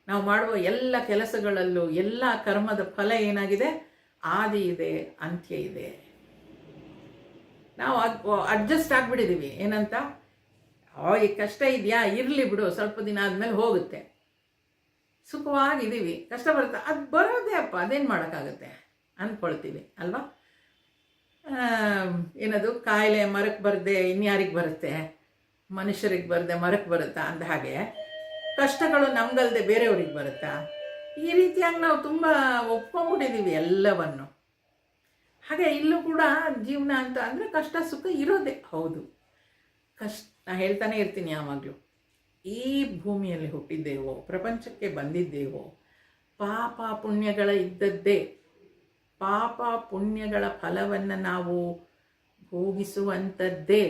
ನಾವು ಮಾಡುವ ಎಲ್ಲ ಕೆಲಸಗಳಲ್ಲೂ ಎಲ್ಲ ಕರ್ಮದ ಫಲ ಏನಾಗಿದೆ? ಆದಿ ಇದೆ, ಅಂತ್ಯ ಇದೆ. ನಾವು ಅಡ್ಜಸ್ಟ್ ಆಗಿಬಿಟ್ಟಿದ್ದೀವಿ. ಏನಂತ, ಈ ಕಷ್ಟ ಇದೆಯಾ, ಇರಲಿ ಬಿಡು, ಸ್ವಲ್ಪ ದಿನ ಆದಮೇಲೆ ಹೋಗುತ್ತೆ, ಸುಖವಾಗಿದ್ದೀವಿ. ಕಷ್ಟ ಬರುತ್ತೆ, ಅದು ಬರೋದೇ ಅಪ್ಪ, ಅದೇನು ಮಾಡೋಕ್ಕಾಗುತ್ತೆ ಅಂದ್ಕೊಳ್ತೀವಿ ಅಲ್ವಾ. ಏನದು, ಕಾಯಿಲೆ ಮರಕ್ಕೆ ಬರದೆ ಇನ್ಯಾರಿಗೆ ಬರುತ್ತೆ? ಮನುಷ್ಯರಿಗೆ ಬರದೆ ಮರಕ್ಕೆ ಬರುತ್ತಾ? ಅಂದ ಹಾಗೆ ಕಷ್ಟಗಳು ನಮಗಲ್ಲದೆ ಬೇರೆಯವ್ರಿಗೆ ಬರುತ್ತಾ? ಈ ರೀತಿಯಾಗಿ ನಾವು ತುಂಬ ಒಪ್ಕೊಂಡ್ಬಿಟ್ಟಿದ್ದೀವಿ ಎಲ್ಲವನ್ನು. ಹಾಗೆ ಇಲ್ಲೂ ಕೂಡ ಜೀವನ ಅಂತ ಅಂದರೆ ಕಷ್ಟ ಸುಖ ಇರೋದೇ ಹೌದು. ನಾ ಹೇಳ್ತಾನೆ ಇರ್ತೀನಿ ಯಾವಾಗಲೂ, ಈ ಭೂಮಿಯಲ್ಲಿ ಹುಟ್ಟಿದ್ದೇವೋ, ಪ್ರಪಂಚಕ್ಕೆ ಬಂದಿದ್ದೇವೋ, ಪಾಪ ಪುಣ್ಯಗಳ ಇದ್ದದ್ದೇ. ಪಾಪ ಪುಣ್ಯಗಳ ಫಲವನ್ನು ನಾವು ಭೋಗಿಸುವಂಥದ್ದೇ.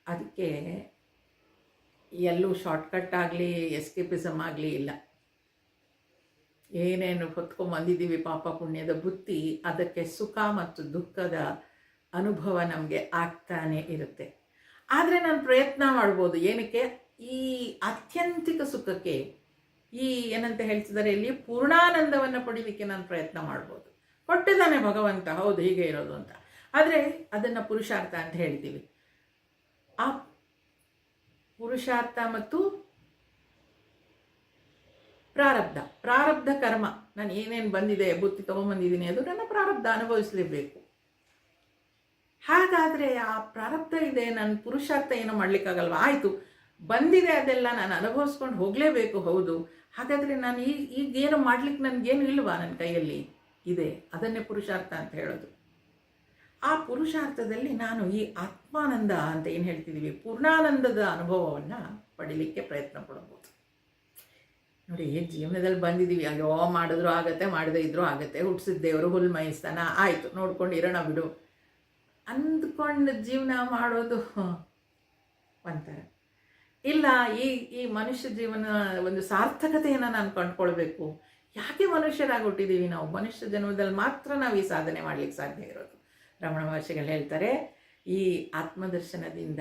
ಅದಕ್ಕೆ ಎಲ್ಲೂ ಶಾರ್ಟ್ಕಟ್ ಆಗಲಿ ಎಸ್ಕೇಪಿಸಮ್ ಆಗಲಿ ಇಲ್ಲ. ಏನೇನು ಹೊತ್ಕೊಂಡ್ಬಂದಿದ್ದೀವಿ ಪಾಪ ಪುಣ್ಯದ ಬುತ್ತಿ, ಅದಕ್ಕೆ ಸುಖ ಮತ್ತು ದುಃಖದ ಅನುಭವ ನಮಗೆ ಆಗ್ತಾನೆ ಇರುತ್ತೆ. ಆದರೆ ನಾನು ಪ್ರಯತ್ನ ಮಾಡ್ಬೋದು, ಏನಕ್ಕೆ? ಈ ಆತ್ಯಂತಿಕ ಸುಖಕ್ಕೆ, ಈ ಏನಂತ ಹೇಳ್ತಿದ್ದಾರೆ ಇಲ್ಲಿ, ಪೂರ್ಣಾನಂದವನ್ನು ಪಡೀಲಿಕ್ಕೆ ನಾನು ಪ್ರಯತ್ನ ಮಾಡ್ಬೋದು. ಕೊಟ್ಟಿದ್ದಾನೆ ಭಗವಂತ, ಹೌದು ಹೀಗೆ ಇರೋದು ಅಂತ. ಆದರೆ ಅದನ್ನು ಪುರುಷಾರ್ಥ ಅಂತ ಹೇಳ್ತೀವಿ. ಆ ಪುರುಷಾರ್ಥ ಮತ್ತು ಪ್ರಾರಬ್ಧ ಕರ್ಮ, ನಾನು ಏನೇನು ಬಂದಿದೆ ಬುತ್ತಿ ತೊಗೊಂಬಂದಿದ್ದೀನಿ ಅದು ನನ್ನ ಪ್ರಾರಬ್ಧ, ಅನುಭವಿಸಲೇಬೇಕು. ಹಾಗಾದರೆ ಆ ಪ್ರಾರಬ್ಧ ಇದೆ, ನನ್ನ ಪುರುಷಾರ್ಥ ಏನೋ ಮಾಡಲಿಕ್ಕಾಗಲ್ವ? ಆಯಿತು, ಬಂದಿದೆ ಅದೆಲ್ಲ ನಾನು ಅನುಭವಿಸ್ಕೊಂಡು ಹೋಗಲೇಬೇಕು, ಹೌದು. ಹಾಗಾದರೆ ನಾನು ಈಗೇನು ಮಾಡ್ಲಿಕ್ಕೆ ನನಗೇನು ಇಲ್ವಾ? ನನ್ನ ಕೈಯಲ್ಲಿ ಇದೆ, ಅದನ್ನೇ ಪುರುಷಾರ್ಥ ಅಂತ ಹೇಳೋದು. ಆ ಪುರುಷಾರ್ಥದಲ್ಲಿ ನಾನು ಈ ಆತ್ಮಾನಂದ ಅಂತ ಏನು ಹೇಳ್ತಿದ್ದೀವಿ, ಪೂರ್ಣಾನಂದದ ಅನುಭವವನ್ನು ಪಡೀಲಿಕ್ಕೆ ಪ್ರಯತ್ನ ಪಡ್ಬೋದು. ನೋಡಿ, ಜೀವನದಲ್ಲಿ ಬಂದಿದ್ದೀವಿ, ಅಯ್ಯೋ ಮಾಡಿದ್ರು ಆಗತ್ತೆ, ಮಾಡದೇ ಇದ್ರೂ ಆಗತ್ತೆ, ಹುಟ್ಟಿಸಿದ ದೇವರು ಹುಲ್ ಮೈಸ್ತಾನ, ಆಯಿತು ನೋಡ್ಕೊಂಡು ಇರೋಣ ಬಿಡು ಅಂದ್ಕೊಂಡು ಜೀವನ ಮಾಡೋದು ಒಂಥರ. ಇಲ್ಲ, ಈ ಮನುಷ್ಯ ಜೀವನ ಒಂದು ಸಾರ್ಥಕತೆಯನ್ನು ನಾನು ಕಂಡುಕೊಳ್ಬೇಕು. ಯಾಕೆ ಮನುಷ್ಯರಾಗಿ ಹುಟ್ಟಿದ್ದೀವಿ ನಾವು? ಮನುಷ್ಯ ಜನ್ಮದಲ್ಲಿ ಮಾತ್ರ ನಾವು ಈ ಸಾಧನೆ ಮಾಡಲಿಕ್ಕೆ ಸಾಧ್ಯ ಇರೋದು. ರಮಣ ಮಹರ್ಷಿಗಳು ಹೇಳ್ತಾರೆ, ಈ ಆತ್ಮದರ್ಶನದಿಂದ,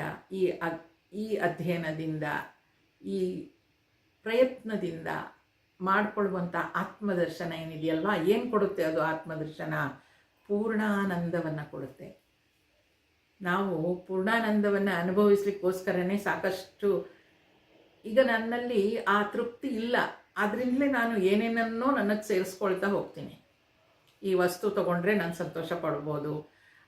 ಈ ಅಧ್ಯಯನದಿಂದ, ಈ ಪ್ರಯತ್ನದಿಂದ ಮಾಡಿಕೊಳ್ಳುವಂಥ ಆತ್ಮದರ್ಶನ ಏನಿದೆಯಲ್ವ, ಏನು ಕೊಡುತ್ತೆ ಅದು? ಆತ್ಮದರ್ಶನ ಪೂರ್ಣಾನಂದವನ್ನು ಕೊಡುತ್ತೆ. ನಾವು ಪೂರ್ಣಾನಂದವನ್ನು ಅನುಭವಿಸ್ಲಿಕ್ಕೋಸ್ಕರನೇ ಸಾಕಷ್ಟು, ಈಗ ನನ್ನಲ್ಲಿ ಆ ತೃಪ್ತಿ ಇಲ್ಲ, ಅದರಿಂದಲೇ ನಾನು ಏನೇನನ್ನೋ ನನಗೆ ಸೇರಿಸ್ಕೊಳ್ತಾ ಹೋಗ್ತೀನಿ. ಈ ವಸ್ತು ತೊಗೊಂಡ್ರೆ ನಾನು ಸಂತೋಷ ಪಡ್ಬೋದು,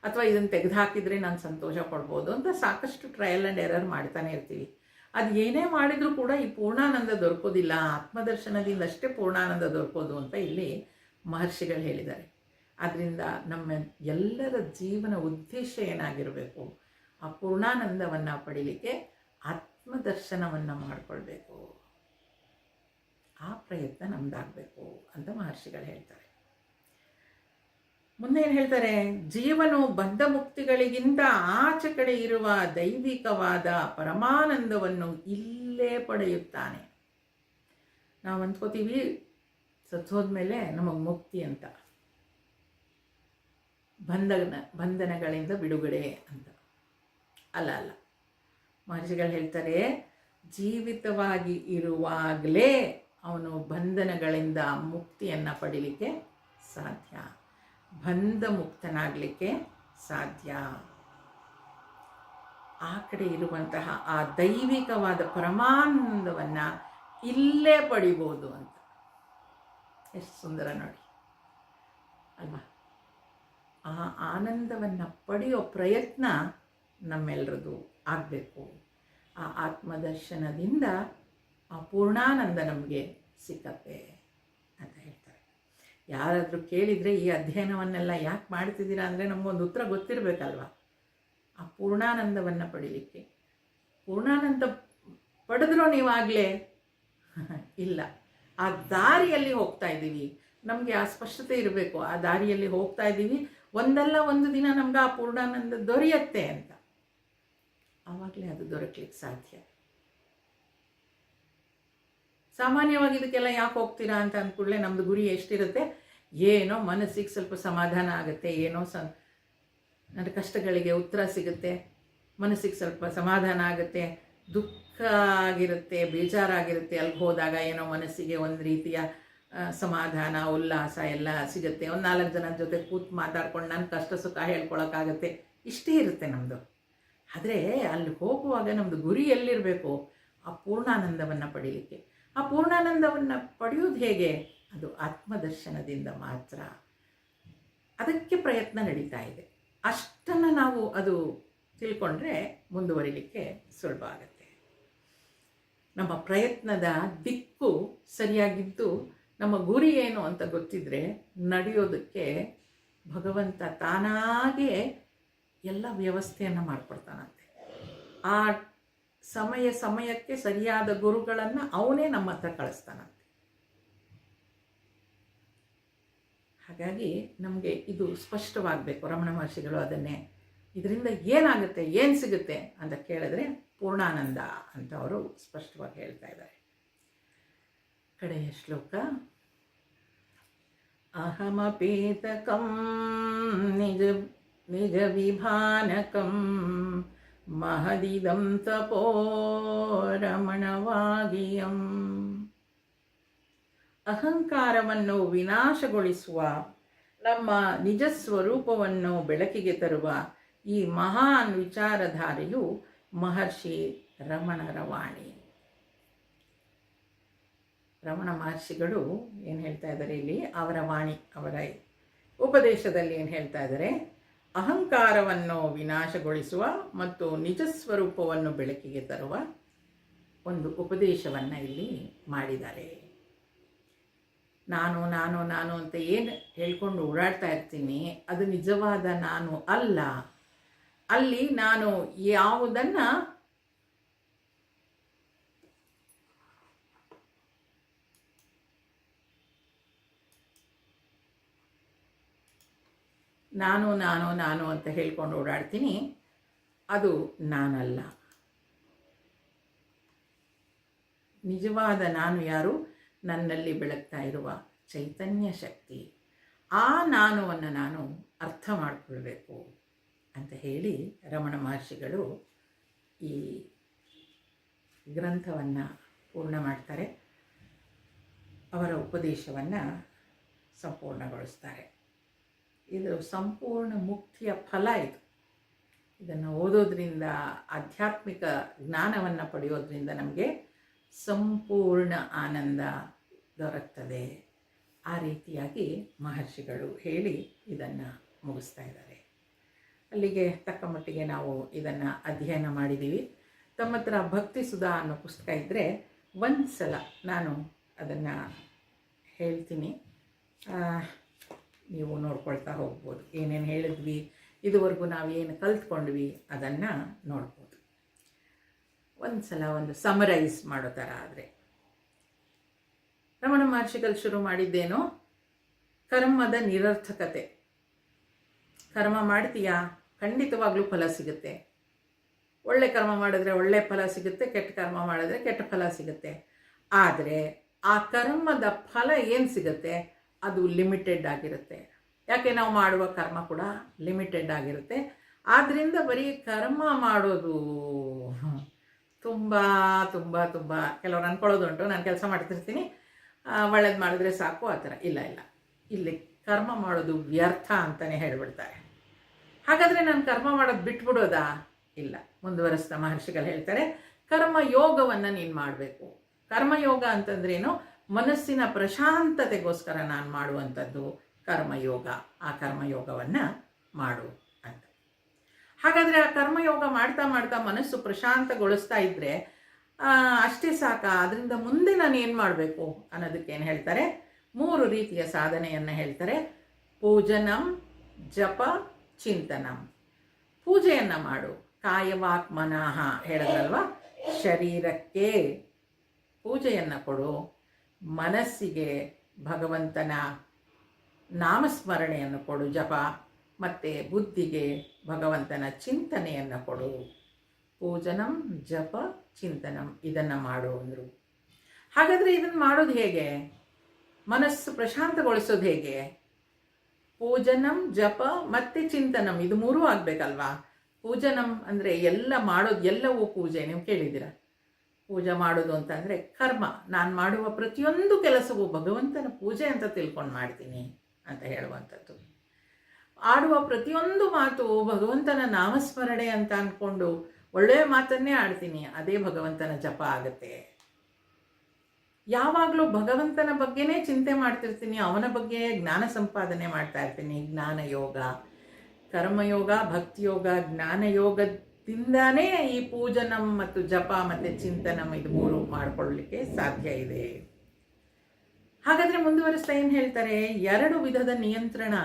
ಅಥವಾ ಇದನ್ನು ತೆಗೆದುಹಾಕಿದರೆ ನಾನು ಸಂತೋಷ ಪಡ್ಬೋದು ಅಂತ ಸಾಕಷ್ಟು ಟ್ರಯಲ್ ಆ್ಯಂಡ್ ಎರರ್ ಮಾಡ್ತಾನೆ ಇರ್ತೀವಿ. ಅದು ಏನೇ ಮಾಡಿದರೂ ಕೂಡ ಈ ಪೂರ್ಣಾನಂದ ದೊರಕೋದಿಲ್ಲ. ಆತ್ಮದರ್ಶನದಿಂದ ಅಷ್ಟೇ ಪೂರ್ಣಾನಂದ ದೊರಕೋದು ಅಂತ ಇಲ್ಲಿ ಮಹರ್ಷಿಗಳು ಹೇಳಿದ್ದಾರೆ. ಆದ್ದರಿಂದ ನಮ್ಮ ಎಲ್ಲರ ಜೀವನ ಉದ್ದೇಶ ಏನಾಗಿರಬೇಕು? ಆ ಪೂರ್ಣಾನಂದವನ್ನು ಪಡೀಲಿಕ್ಕೆ ಆತ್ಮದರ್ಶನವನ್ನು ಮಾಡಿಕೊಳ್ಬೇಕು. ಆ ಪ್ರಯತ್ನ ನಮ್ದಾಗಬೇಕು ಅಂತ ಮಹರ್ಷಿಗಳು ಹೇಳ್ತಾರೆ. ಮುಂದೆ ಏನು ಹೇಳ್ತಾರೆ? ಜೀವನು ಬದ್ಧ ಮುಕ್ತಿಗಳಿಗಿಂತ ಆಚೆ ಕಡೆ ಇರುವ ದೈವಿಕವಾದ ಪರಮಾನಂದವನ್ನು ಇಲ್ಲೇ ಪಡೆಯುತ್ತಾನೆ. ನಾವು ಅಂದ್ಕೋತೀವಿ ಸತ್ತೋದ್ಮೇಲೆ ನಮಗೆ ಮುಕ್ತಿ ಅಂತ, ಬಂಧನಗಳಿಂದ ಬಿಡುಗಡೆ ಅಂತ. ಅಲ್ಲ, ಮಹರ್ಷಿಗಳು ಹೇಳ್ತಾರೆ, ಜೀವಿತವಾಗಿ ಇರುವಾಗಲೇ ಅವನು ಬಂಧನಗಳಿಂದ ಮುಕ್ತಿಯನ್ನು ಪಡೀಲಿಕ್ಕೆ ಸಾಧ್ಯ, ಬಂಧ ಮುಕ್ತನಾಗಲಿಕ್ಕೆ ಸಾಧ್ಯ. ಆ ಕಡೆ ಇರುವಂತಹ ಆ ದೈವಿಕವಾದ ಪರಮಾನಂದವನ್ನು ಇಲ್ಲೇ ಪಡಿಬೋದು ಅಂತ. ಎಷ್ಟು ಸುಂದರ ನೋಡಿ ಅಲ್ವಾ. ಆ ಆನಂದವನ್ನು ಪಡೆಯೋ ಪ್ರಯತ್ನ ನಮ್ಮೆಲ್ಲರದು ಆಗಬೇಕು. ಆ ಆತ್ಮದರ್ಶನದಿಂದ ಆ ಪೂರ್ಣಾನಂದ ನಮಗೆ ಸಿಕ್ಕತ್ತೆ ಅಂತ ಹೇಳ್ತಾರೆ. ಯಾರಾದರೂ ಕೇಳಿದರೆ ಈ ಅಧ್ಯಯನವನ್ನೆಲ್ಲ ಯಾಕೆ ಮಾಡ್ತಿದ್ದೀರಾ ಅಂದರೆ ನಮಗೊಂದು ಉತ್ತರ ಗೊತ್ತಿರಬೇಕಲ್ವ. ಆ ಪೂರ್ಣಾನಂದವನ್ನು ಪಡೀಲಿಕ್ಕೆ. ಪೂರ್ಣಾನಂದ ಪಡೆದ್ರೂ ನೀವಾಗಲೇ ಇಲ್ಲ, ಆ ದಾರಿಯಲ್ಲಿ ಹೋಗ್ತಾ ಇದ್ದೀವಿ. ನಮಗೆ ಆ ಸ್ಪಷ್ಟತೆ ಇರಬೇಕು, ಆ ದಾರಿಯಲ್ಲಿ ಹೋಗ್ತಾ ಇದ್ದೀವಿ, ಒಂದಲ್ಲ ಒಂದು ದಿನ ನಮ್ಗೆ ಆ ಪೂರ್ಣಾನಂದ ದೊರೆಯುತ್ತೆ ಅಂತ. ಆವಾಗಲೇ ಅದು ದೊರಕಲಿಕ್ಕೆ ಸಾಧ್ಯ. ಸಾಮಾನ್ಯವಾಗಿ ಇದಕ್ಕೆಲ್ಲ ಯಾಕೆ ಹೋಗ್ತೀರಾ ಅಂತ ಅಂದ್ಕೂಡಲೇ ನಮ್ಮದು ಗುರಿ ಎಷ್ಟಿರುತ್ತೆ, ಏನೋ ಮನಸ್ಸಿಗೆ ಸ್ವಲ್ಪ ಸಮಾಧಾನ ಆಗುತ್ತೆ, ಏನೋ ನನ್ನ ಕಷ್ಟಗಳಿಗೆ ಉತ್ತರ ಸಿಗುತ್ತೆ, ಮನಸ್ಸಿಗೆ ಸ್ವಲ್ಪ ಸಮಾಧಾನ ಆಗುತ್ತೆ, ದುಃಖ ಆಗಿರುತ್ತೆ, ಬೇಜಾರಾಗಿರುತ್ತೆ, ಅಲ್ಲಿಗೆ ಹೋದಾಗ ಏನೋ ಮನಸ್ಸಿಗೆ ಒಂದು ರೀತಿಯ ಸಮಾಧಾನ ಉಲ್ಲಾಸ ಎಲ್ಲ ಸಿಗುತ್ತೆ. ಒಂದು 4 ಜನ ಜೊತೆ ಕೂತು ಮಾತಾಡ್ಕೊಂಡು ನನ್ನ ಕಷ್ಟ ಸುಖ ಹೇಳ್ಕೊಳಕ್ಕಾಗತ್ತೆ. ಇಷ್ಟೇ ಇರುತ್ತೆ ನಮ್ಮದು. ಆದರೆ ಅಲ್ಲಿ ಹೋಗುವಾಗ ನಮ್ಮದು ಗುರಿ ಎಲ್ಲಿರಬೇಕು, ಆ ಪೂರ್ಣಾನಂದವನ್ನು ಪಡೀಲಿಕ್ಕೆ. ಆ ಪೂರ್ಣಾನಂದವನ್ನು ಪಡೆಯೋದು ಹೇಗೆ? ಅದು ಆತ್ಮದರ್ಶನದಿಂದ ಮಾತ್ರ. ಅದಕ್ಕೆ ಪ್ರಯತ್ನ ನಡೀತಾ ಇದೆ. ಅಷ್ಟನ್ನು ನಾವು ಅದು ತಿಳ್ಕೊಂಡ್ರೆ ಮುಂದುವರಿಲಿಕ್ಕೆ ಸುಲಭ ಆಗುತ್ತೆ. ನಮ್ಮ ಪ್ರಯತ್ನದ ದಿಕ್ಕು ಸರಿಯಾಗಿದ್ದು ನಮ್ಮ ಗುರಿ ಏನು ಅಂತ ಗೊತ್ತಿದ್ರೆ ನಡೆಯೋದಕ್ಕೆ ಭಗವಂತ ತಾನಾಗೇ ಎಲ್ಲ ವ್ಯವಸ್ಥೆಯನ್ನು ಮಾಡಿಕೊಡ್ತಾನಂತೆ. ಆ ಸಮಯಕ್ಕೆ ಸರಿಯಾದ ಗುರುಗಳನ್ನು ಅವನೇ ನಮ್ಮ ಹತ್ರ ಕಳಿಸ್ತಾನಂತೆ. ಹಾಗಾಗಿ ನಮಗೆ ಇದು ಸ್ಪಷ್ಟವಾಗಬೇಕು. ರಮಣ ಮಹರ್ಷಿಗಳು ಅದನ್ನೇ ಇದರಿಂದ ಏನಾಗುತ್ತೆ, ಏನು ಸಿಗುತ್ತೆ ಅಂತ ಕೇಳಿದ್ರೆ ಪೂರ್ಣಾನಂದ ಅಂತ ಅವರು ಸ್ಪಷ್ಟವಾಗಿ ಹೇಳ್ತಾ ಇದ್ದಾರೆ. ಕಡೆಯ ಶ್ಲೋಕ. ಅಹಮಪೇತಕಂ ನಿಜ ವಿಭಾನಕಂ ಮಹದಿದಂ ತಪೋ ರಮಣವಾಗಿಯಂ. ಅಹಂಕಾರವನ್ನು ವಿನಾಶಗೊಳಿಸುವ, ನಮ್ಮ ನಿಜ ಸ್ವರೂಪವನ್ನು ಬೆಳಕಿಗೆ ತರುವ ಈ ಮಹಾನ್ ವಿಚಾರಧಾರೆಯು ಮಹರ್ಷಿ ರಮಣರ ವಾಣಿ. ರಮಣ ಮಹರ್ಷಿಗಳು ಏನು ಹೇಳ್ತಾ ಇದ್ದಾರೆ ಇಲ್ಲಿ, ಅವರ ವಾಣಿ, ಅವರ ಉಪದೇಶದಲ್ಲಿ ಏನು ಹೇಳ್ತಾ ಇದ್ದಾರೆ, ಅಹಂಕಾರವನ್ನು ವಿನಾಶಗೊಳಿಸುವ ಮತ್ತು ನಿಜ ಸ್ವರೂಪವನ್ನು ಬೆಳಕಿಗೆ ತರುವ ಒಂದು ಉಪದೇಶವನ್ನು ಇಲ್ಲಿ ಮಾಡಿದ್ದಾರೆ. ನಾನು ನಾನು ನಾನು ಅಂತ ಏನು ಹೇಳ್ಕೊಂಡು ಓಡಾಡ್ತಾ ಇರ್ತೀನಿ, ಅದು ನಿಜವಾದ ನಾನು ಅಲ್ಲ. ಅಲ್ಲಿ ನಾನು ಯಾವುದನ್ನು ನಾನು ನಾನು ನಾನು ಅಂತ ಹೇಳ್ಕೊಂಡು ಓಡಾಡ್ತೀನಿ, ಅದು ನಾನಲ್ಲ. ನಿಜವಾದ ನಾನು ಯಾರು? ನನ್ನಲ್ಲಿ ಬೆಳಗ್ತಾ ಇರುವ ಚೈತನ್ಯ ಶಕ್ತಿ. ಆ ನಾನುವನ್ನು ನಾನು ಅರ್ಥ ಮಾಡಿಕೊಳ್ಬೇಕು ಅಂತ ಹೇಳಿ ರಮಣ ಮಹರ್ಷಿಗಳು ಈ ಗ್ರಂಥವನ್ನು ಪೂರ್ಣ ಮಾಡ್ತಾರೆ. ಅವರ ಉಪದೇಶವನ್ನು ಸಂಪೂರ್ಣಗೊಳಿಸ್ತಾರೆ. ಇದು ಸಂಪೂರ್ಣ ಮುಕ್ತಿಯ ಫಲ. ಇದನ್ನು ಓದೋದ್ರಿಂದ, ಆಧ್ಯಾತ್ಮಿಕ ಜ್ಞಾನವನ್ನು ಪಡೆಯೋದ್ರಿಂದ ನಮಗೆ ಸಂಪೂರ್ಣ ಆನಂದ ದೊರಕ್ತದೆ. ಆ ರೀತಿಯಾಗಿ ಮಹರ್ಷಿಗಳು ಹೇಳಿ ಇದನ್ನು ಮುಗಿಸ್ತಾ ಇದ್ದಾರೆ. ಅಲ್ಲಿಗೆ ತಕ್ಕ ಮಟ್ಟಿಗೆ ನಾವು ಇದನ್ನು ಅಧ್ಯಯನ ಮಾಡಿದ್ದೀವಿ. ತಮ್ಮ ಹತ್ರ ಭಕ್ತಿ ಸುಧಾ ಅನ್ನೋ ಪುಸ್ತಕ ಇದ್ದರೆ ಒಂದು ಸಲ ನಾನು ಅದನ್ನು ಹೇಳ್ತೀನಿ, ನೀವು ನೋಡ್ಕೊಳ್ತಾ ಹೋಗ್ಬೋದು. ಏನೇನು ಹೇಳಿದ್ವಿ, ಇದುವರೆಗೂ ನಾವೇನು ಕಲ್ತ್ಕೊಂಡ್ವಿ ಅದನ್ನು ನೋಡ್ಬೋದು. ಒಂದು ಸಲ ಒಂದು ಸಮರೈಸ್ ಮಾಡೋ ಥರ ಆದರೆ, ರಮಣ ಮಹರ್ಷಿಗಳು ಶುರು ಮಾಡಿದ್ದೇನೋ ಕರ್ಮದ ನಿರರ್ಥಕತೆ. ಕರ್ಮ ಮಾಡ್ತೀಯಾ, ಖಂಡಿತವಾಗ್ಲೂ ಫಲ ಸಿಗುತ್ತೆ. ಒಳ್ಳೆ ಕರ್ಮ ಮಾಡಿದ್ರೆ ಒಳ್ಳೆ ಫಲ ಸಿಗುತ್ತೆ, ಕೆಟ್ಟ ಕರ್ಮ ಮಾಡಿದ್ರೆ ಕೆಟ್ಟ ಫಲ ಸಿಗುತ್ತೆ. ಆದರೆ ಆ ಕರ್ಮದ ಫಲ ಏನು ಸಿಗುತ್ತೆ ಅದು ಲಿಮಿಟೆಡ್ ಆಗಿರುತ್ತೆ. ಯಾಕೆ ನಾವು ಮಾಡುವ ಕರ್ಮ ಕೂಡ ಲಿಮಿಟೆಡ್ ಆಗಿರುತ್ತೆ. ಆದ್ದರಿಂದ ಬರೀ ಕರ್ಮ ಮಾಡೋದು ತುಂಬ ತುಂಬ ತುಂಬ ಕೆಲವ್ರು ಅಂದ್ಕೊಳ್ಳೋದುಂಟು, ನಾನು ಕೆಲಸ ಮಾಡ್ತಿರ್ತೀನಿ, ಒಳ್ಳೇದು ಮಾಡಿದ್ರೆ ಸಾಕು, ಆ ಥರ. ಇಲ್ಲ, ಇಲ್ಲಿ ಕರ್ಮ ಮಾಡೋದು ವ್ಯರ್ಥ ಅಂತಲೇ ಹೇಳಿಬಿಡ್ತಾರೆ. ಹಾಗಾದರೆ ನಾನು ಕರ್ಮ ಮಾಡೋದು ಬಿಟ್ಬಿಡೋದಾ? ಇಲ್ಲ. ಮುಂದುವರಿಸ್ತಾ ಮಹರ್ಷಿಗಳು ಹೇಳ್ತಾರೆ, ಕರ್ಮಯೋಗವನ್ನು ನೀನು ಮಾಡಬೇಕು. ಕರ್ಮಯೋಗ ಅಂತಂದ್ರೇನು? ಮನಸ್ಸಿನ ಪ್ರಶಾಂತತೆಗೋಸ್ಕರ ನಾನು ಮಾಡುವಂಥದ್ದು ಕರ್ಮಯೋಗ. ಆ ಕರ್ಮಯೋಗವನ್ನು ಮಾಡು ಅಂತ. ಹಾಗಾದರೆ ಆ ಕರ್ಮಯೋಗ ಮಾಡ್ತಾ ಮಾಡ್ತಾ ಮನಸ್ಸು ಪ್ರಶಾಂತಗೊಳಿಸ್ತಾ ಇದ್ದರೆ ಅಷ್ಟೇ ಸಾಕಾ? ಅದರಿಂದ ಮುಂದೆ ನಾನು ಏನು ಮಾಡಬೇಕು ಅನ್ನೋದಕ್ಕೆ ಏನು ಹೇಳ್ತಾರೆ? 3 ರೀತಿಯ ಸಾಧನೆಯನ್ನು ಹೇಳ್ತಾರೆ. ಪೂಜನಂ, ಜಪ, ಚಿಂತನಂ. ಪೂಜೆಯನ್ನು ಮಾಡು. ಕಾಯವಾಕ್ ಮನಃ ಹೇಳಿದ್ರಲ್ವ, ಶರೀರಕ್ಕೆ ಪೂಜೆಯನ್ನು ಕೊಡು, ಮನಸ್ಸಿಗೆ ಭಗವಂತನ ನಾಮಸ್ಮರಣೆಯನ್ನು ಕೊಡು, ಜಪ, ಮತ್ತು ಬುದ್ಧಿಗೆ ಭಗವಂತನ ಚಿಂತನೆಯನ್ನು ಕೊಡು. ಪೂಜನಂ, ಜಪ, ಚಿಂತನಂ ಇದನ್ನು ಮಾಡು ಅಂದರು. ಹಾಗಾದರೆ ಇದನ್ನು ಮಾಡೋದು ಹೇಗೆ? ಮನಸ್ಸು ಪ್ರಶಾಂತಗೊಳಿಸೋದು ಹೇಗೆ? ಪೂಜನಂ, ಜಪ ಮತ್ತು ಚಿಂತನಂ ಇದು 3 ಆಗಬೇಕಲ್ವಾ? ಪೂಜನಂ ಅಂದರೆ ಎಲ್ಲ ಮಾಡೋದು, ಎಲ್ಲವೂ ಪೂಜೆ. ನೀವು ಕೇಳಿದ್ದೀರ, ಪೂಜೆ ಮಾಡೋದು ಅಂತಂದರೆ ಕರ್ಮ. ನಾನು ಮಾಡುವ ಪ್ರತಿಯೊಂದು ಕೆಲಸವೂ ಭಗವಂತನ ಪೂಜೆ ಅಂತ ತಿಳ್ಕೊಂಡು ಮಾಡ್ತೀನಿ ಅಂತ ಹೇಳುವಂಥದ್ದು. ಆಡುವ ಪ್ರತಿಯೊಂದು ಮಾತು ಭಗವಂತನ ನಾಮಸ್ಮರಣೆ ಅಂತ ಅಂದ್ಕೊಂಡು ಒಳ್ಳೆಯ ಮಾತನ್ನೇ ಆಡ್ತೀನಿ, ಅದೇ ಭಗವಂತನ ಜಪ ಆಗುತ್ತೆ. ಯಾವಾಗಲೂ ಭಗವಂತನ ಬಗ್ಗೆನೇ ಚಿಂತೆ ಮಾಡ್ತಿರ್ತೀನಿ, ಅವನ ಬಗ್ಗೆ ಜ್ಞಾನ ಸಂಪಾದನೆ ಮಾಡ್ತಾ ಇರ್ತೀನಿ. ಜ್ಞಾನಯೋಗ, ಕರ್ಮಯೋಗ, ಭಕ್ತಿಯೋಗ, ಜ್ಞಾನಯೋಗದಿಂದನೇ ಈ ಪೂಜನಂ ಮತ್ತು ಜಪ ಮತ್ತು ಚಿಂತನಂ ಇದು 3 ಮಾಡಿಕೊಳ್ಳಲಿಕ್ಕೆ ಸಾಧ್ಯ ಇದೆ. ಹಾಗಾದರೆ ಮುಂದುವರಿಸ್ತಾ ಏನು ಹೇಳ್ತಾರೆ? 2 ವಿಧದ ನಿಯಂತ್ರಣ,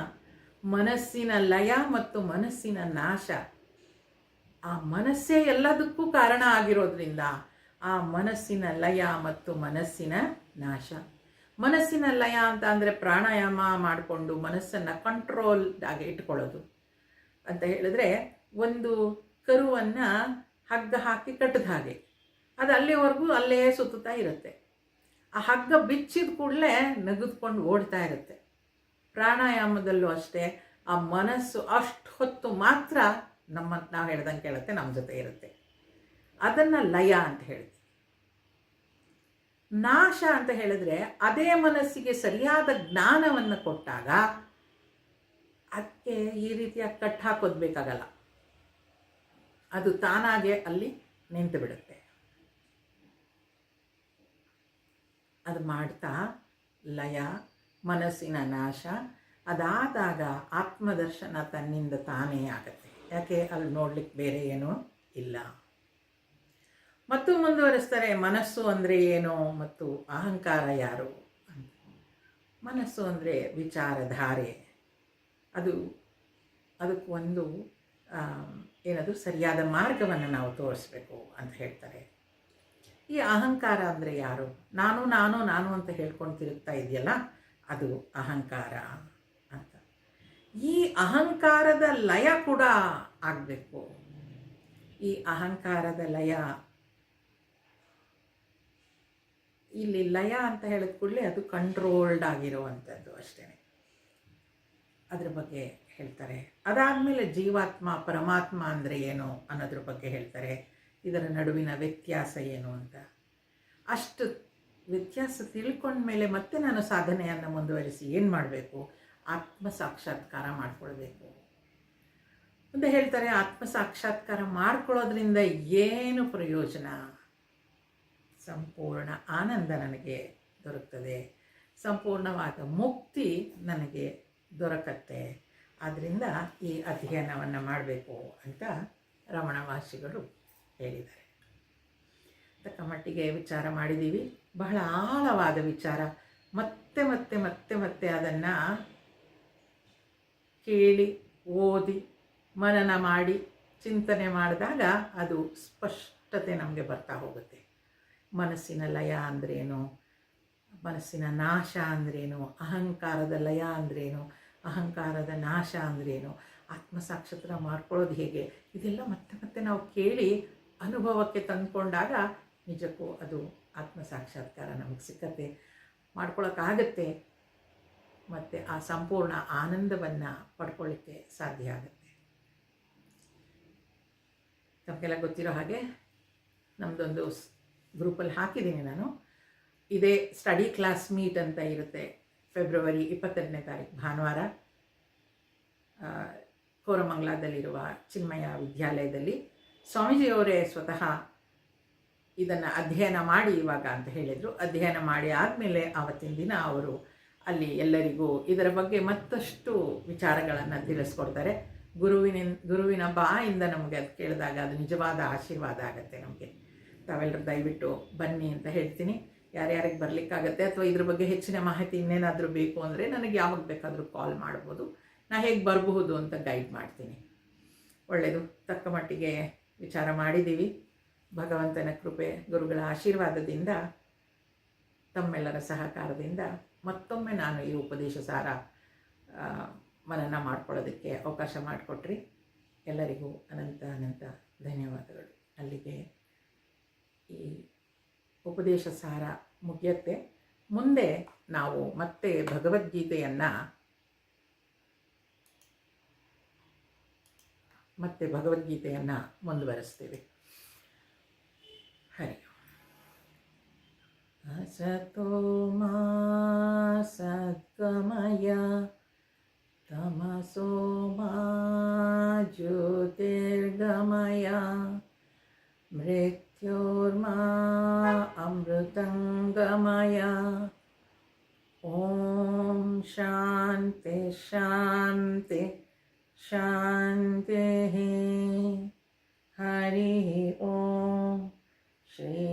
ಮನಸ್ಸಿನ ಲಯ ಮತ್ತು ಮನಸ್ಸಿನ ನಾಶ. ಆ ಮನಸ್ಸೇ ಎಲ್ಲದಕ್ಕೂ ಕಾರಣ ಆಗಿರೋದ್ರಿಂದ ಆ ಮನಸ್ಸಿನ ಲಯ ಮತ್ತು ಮನಸ್ಸಿನ ನಾಶ. ಮನಸ್ಸಿನ ಲಯ ಅಂತ ಅಂದರೆ ಪ್ರಾಣಾಯಾಮ ಮಾಡಿಕೊಂಡು ಮನಸ್ಸನ್ನು ಕಂಟ್ರೋಲ್ ಆಗಿ ಇಟ್ಕೊಳ್ಳೋದು ಅಂತ ಹೇಳಿದ್ರೆ, ಒಂದು ಕರುವನ್ನು ಹಗ್ಗ ಹಾಕಿ ಕಟ್ಟಿದ ಹಾಗೆ ಅದು ಅಲ್ಲಿವರೆಗೂ ಅಲ್ಲೇ ಸುತ್ತುತ್ತಾ ಇರುತ್ತೆ. ಆ ಹಗ್ಗ ಬಿಚ್ಚಿದ ಕೂಡಲೇ ನಗೆದುಕೊಂಡು ಓಡ್ತಾ ಇರುತ್ತೆ. ಪ್ರಾಣಾಯಾಮದಲ್ಲೂ ಅಷ್ಟೇ, ಆ ಮನಸ್ಸು ಅಷ್ಟು ಹೊತ್ತು ಮಾತ್ರ ನಾವು ಹೇಳ್ದಂಗೆ ಕೇಳುತ್ತೆ, ನಮ್ಮ ಜೊತೆ ಇರುತ್ತೆ. ಅದನ್ನು ಲಯ ಅಂತ ಹೇಳ್ತೀವಿ. ನಾಶ ಅಂತ ಹೇಳಿದ್ರೆ ಅದೇ ಮನಸ್ಸಿಗೆ ಸರಿಯಾದ ಜ್ಞಾನವನ್ನು ಕೊಟ್ಟಾಗ ಅದಕ್ಕೆ ಈ ರೀತಿಯ ಕಟ್ ಹಾಕೋದು ಬೇಕಾಗಲ್ಲ, ಅದು ತಾನಾಗೆ ಅಲ್ಲಿ ನಿಂತು ಬಿಡುತ್ತೆ. ಅದು ಮಾಡ್ತಾ ಲಯ, ಮನಸ್ಸಿನ ನಾಶ, ಅದಾದಾಗ ಆತ್ಮದರ್ಶನ ತನ್ನಿಂದ ತಾನೇ ಆಗುತ್ತೆ. ಯಾಕೆ? ಅಲ್ಲಿ ನೋಡ್ಲಿಕ್ಕೆ ಬೇರೆ ಏನೂ ಇಲ್ಲ. ಮತ್ತು ಮುಂದುವರಿಸ್ತಾರೆ, ಮನಸ್ಸು ಅಂದರೆ ಏನು ಮತ್ತು ಅಹಂಕಾರ ಯಾರು ಅಂತ. ಮನಸ್ಸು ಅಂದರೆ ವಿಚಾರಧಾರೆ, ಅದಕ್ಕೊಂದು ಏನದು ಸರಿಯಾದ ಮಾರ್ಗವನ್ನು ನಾವು ತೋರಿಸ್ಬೇಕು ಅಂತ ಹೇಳ್ತಾರೆ. ಈ ಅಹಂಕಾರ ಅಂದರೆ ಯಾರು? ನಾನು ನಾನು ನಾನು ಅಂತ ಹೇಳ್ಕೊಂಡು ತಿರುಗ್ತಾ ಇದೆಯಲ್ಲ, ಅದು ಅಹಂಕಾರ ಅಂತ. ಈ ಅಹಂಕಾರದ ಲಯ ಕೂಡ ಆಗಬೇಕು. ಈ ಅಹಂಕಾರದ ಲಯ, ಇಲ್ಲಿ ಲಯ ಅಂತ ಹೇಳಿದ ಕೂಡಲೇ ಅದು ಕಂಟ್ರೋಲ್ಡ್ ಆಗಿರುವಂಥದ್ದು ಅಷ್ಟೇ. ಅದ್ರ ಬಗ್ಗೆ ಹೇಳ್ತಾರೆ. ಅದಾದಮೇಲೆ ಜೀವಾತ್ಮ, ಪರಮಾತ್ಮ ಅಂದರೆ ಏನು ಅನ್ನೋದ್ರ ಬಗ್ಗೆ ಹೇಳ್ತಾರೆ. ಇದರ ನಡುವಿನ ವ್ಯತ್ಯಾಸ ಏನು ಅಂತ. ಅಷ್ಟು ವ್ಯತ್ಯಾಸ ತಿಳ್ಕೊಂಡ್ಮೇಲೆ ಮತ್ತೆ ನಾನು ಸಾಧನೆಯನ್ನು ಮುಂದುವರಿಸಿ ಏನು ಮಾಡಬೇಕು? ಆತ್ಮ ಸಾಕ್ಷಾತ್ಕಾರ ಮಾಡಿಕೊಳ್ಬೇಕು. ಮುಂದೆ ಹೇಳ್ತಾರೆ, ಆತ್ಮ ಸಾಕ್ಷಾತ್ಕಾರ ಮಾಡ್ಕೊಳ್ಳೋದ್ರಿಂದ ಏನು ಪ್ರಯೋಜನ? ಸಂಪೂರ್ಣ ಆನಂದ ನನಗೆ ದೊರಕ್ತದೆ, ಸಂಪೂರ್ಣವಾದ ಮುಕ್ತಿ ನನಗೆ ದೊರಕತ್ತೆ. ಆದ್ದರಿಂದ ಈ ಅಧ್ಯಯನವನ್ನು ಮಾಡಬೇಕು ಅಂತ ರಮಣ ಮಹರ್ಷಿಗಳು ಹೇಳಿದ್ದಾರೆ. ತಕ್ಕ ಮಟ್ಟಿಗೆ ವಿಚಾರ ಮಾಡಿದ್ದೀವಿ. ಬಹಳ ಆಳವಾದ ವಿಚಾರ. ಮತ್ತೆ ಮತ್ತೆ ಮತ್ತೆ ಮತ್ತೆ ಅದನ್ನು ಕೇಳಿ, ಓದಿ, ಮನನ ಮಾಡಿ, ಚಿಂತನೆ ಮಾಡಿದಾಗ ಅದು ಸ್ಪಷ್ಟತೆ ನಮಗೆ ಬರ್ತಾ ಹೋಗುತ್ತೆ. ಮನಸ್ಸಿನ ಲಯ ಅಂದ್ರೇನು, ಮನಸ್ಸಿನ ನಾಶ ಅಂದ್ರೇನು, ಅಹಂಕಾರದ ಲಯ ಅಂದ್ರೇನು, ಅಹಂಕಾರದ ನಾಶ ಅಂದ್ರೇನು, ಆತ್ಮಸಾಕ್ಷಾತ್ಕಾರ ಮಾಡ್ಕೊಳ್ಳೋದು ಹೇಗೆ, ಇದೆಲ್ಲ ಮತ್ತೆ ಮತ್ತೆ ನಾವು ಕೇಳಿ ಅನುಭವಕ್ಕೆ ತಂದುಕೊಂಡಾಗ ನಿಜಕ್ಕೂ ಅದು ಆತ್ಮಸಾಕ್ಷಾತ್ಕಾರ ನಮಗೆ ಸಿಕ್ಕತ್ತೆ, ಮಾಡ್ಕೊಳ್ಳೋಕ್ಕಾಗತ್ತೆ. ಮತ್ತು ಆ ಸಂಪೂರ್ಣ ಆನಂದವನ್ನು ಪಡ್ಕೊಳ್ಳಿಕ್ಕೆ ಸಾಧ್ಯ ಆಗುತ್ತೆ. ತಮಗೆಲ್ಲ ಗೊತ್ತಿರೋ ಹಾಗೆ ನಮ್ಮದೊಂದು ಗ್ರೂಪಲ್ಲಿ ಹಾಕಿದ್ದೀನಿ ನಾನು. ಇದೇ ಸ್ಟಡಿ ಕ್ಲಾಸ್ ಮೀಟ್ ಅಂತ ಇರುತ್ತೆ. ಫೆಬ್ರವರಿ 22ನೇ ತಾರೀಕು ಭಾನುವಾರ ಕೋರಮಂಗಲದಲ್ಲಿರುವ ಚಿನ್ಮಯ ವಿದ್ಯಾಲಯದಲ್ಲಿ ಸ್ವಾಮೀಜಿಯವರೇ ಸ್ವತಃ ಇದನ್ನು ಅಧ್ಯಯನ ಮಾಡಿ ಇವಾಗ ಅಂತ ಹೇಳಿದರು. ಅಧ್ಯಯನ ಮಾಡಿ ಆದಮೇಲೆ ಆವತ್ತಿನ ದಿನ ಅವರು ಅಲ್ಲಿ ಎಲ್ಲರಿಗೂ ಇದರ ಬಗ್ಗೆ ಮತ್ತಷ್ಟು ವಿಚಾರಗಳನ್ನು ತಿಳಿಸ್ಕೊಡ್ತಾರೆ. ಗುರುವಿನ ಬಾಯಿಂದ ನಮಗೆ ಅದು ಕೇಳಿದಾಗ ಅದು ನಿಜವಾದ ಆಶೀರ್ವಾದ ಆಗುತ್ತೆ ನಮಗೆ. ತಾವೆಲ್ಲರೂ ದಯವಿಟ್ಟು ಬನ್ನಿ ಅಂತ ಹೇಳ್ತೀನಿ. ಯಾರ್ಯಾರಿಗೆ ಬರಲಿಕ್ಕಾಗತ್ತೆ ಅಥವಾ ಇದ್ರ ಬಗ್ಗೆ ಹೆಚ್ಚಿನ ಮಾಹಿತಿ ಇನ್ನೇನಾದರೂ ಬೇಕು ಅಂದರೆ ನನಗೆ ಯಾವಾಗ ಬೇಕಾದರೂ ಕಾಲ್ ಮಾಡ್ಬೋದು. ನಾನು ಹೇಗೆ ಬರಬಹುದು ಅಂತ ಗೈಡ್ ಮಾಡ್ತೀನಿ. ಒಳ್ಳೆಯದು, ತಕ್ಕ ಮಟ್ಟಿಗೆ ವಿಚಾರ ಮಾಡಿದ್ದೀವಿ. ಭಗವಂತನ ಕೃಪೆ, ಗುರುಗಳ ಆಶೀರ್ವಾದದಿಂದ, ತಮ್ಮೆಲ್ಲರ ಸಹಕಾರದಿಂದ ಮತ್ತೊಮ್ಮೆ ನಾನು ಈ ಉಪದೇಶ ಸಾರ ಮನನ ಮಾಡ್ಕೊಳ್ಳೋದಕ್ಕೆ ಅವಕಾಶ ಮಾಡಿಕೊಟ್ರಿ. ಎಲ್ಲರಿಗೂ ಅನಂತ ಅನಂತ ಧನ್ಯವಾದಗಳು. ಅಲ್ಲಿಗೆ ಈ ಉಪದೇಶ ಸಾರ ಮುಗಿಯುತ್ತೆ. ಮುಂದೆ ನಾವು ಮತ್ತೆ ಭಗವದ್ಗೀತೆಯನ್ನು ಮುಂದುವರಿಸ್ತೇವೆ. ಹರಿ ಅಸತೋ ಮಾ ಸದ್ಗಮಯ ತಮಸೋ ಮಾ ಜ್ಯೋತಿರ್ಗಮಯ ಮೃತ್ಯೋರ್ಮಾ ಅಮೃತಂಗಮಯ. ಓಂ ಶಾಂತಿ ಶಾಂತಿ ಶಾಂತಿ. ಹರಿ ಓಂ. ಶ್ರೀ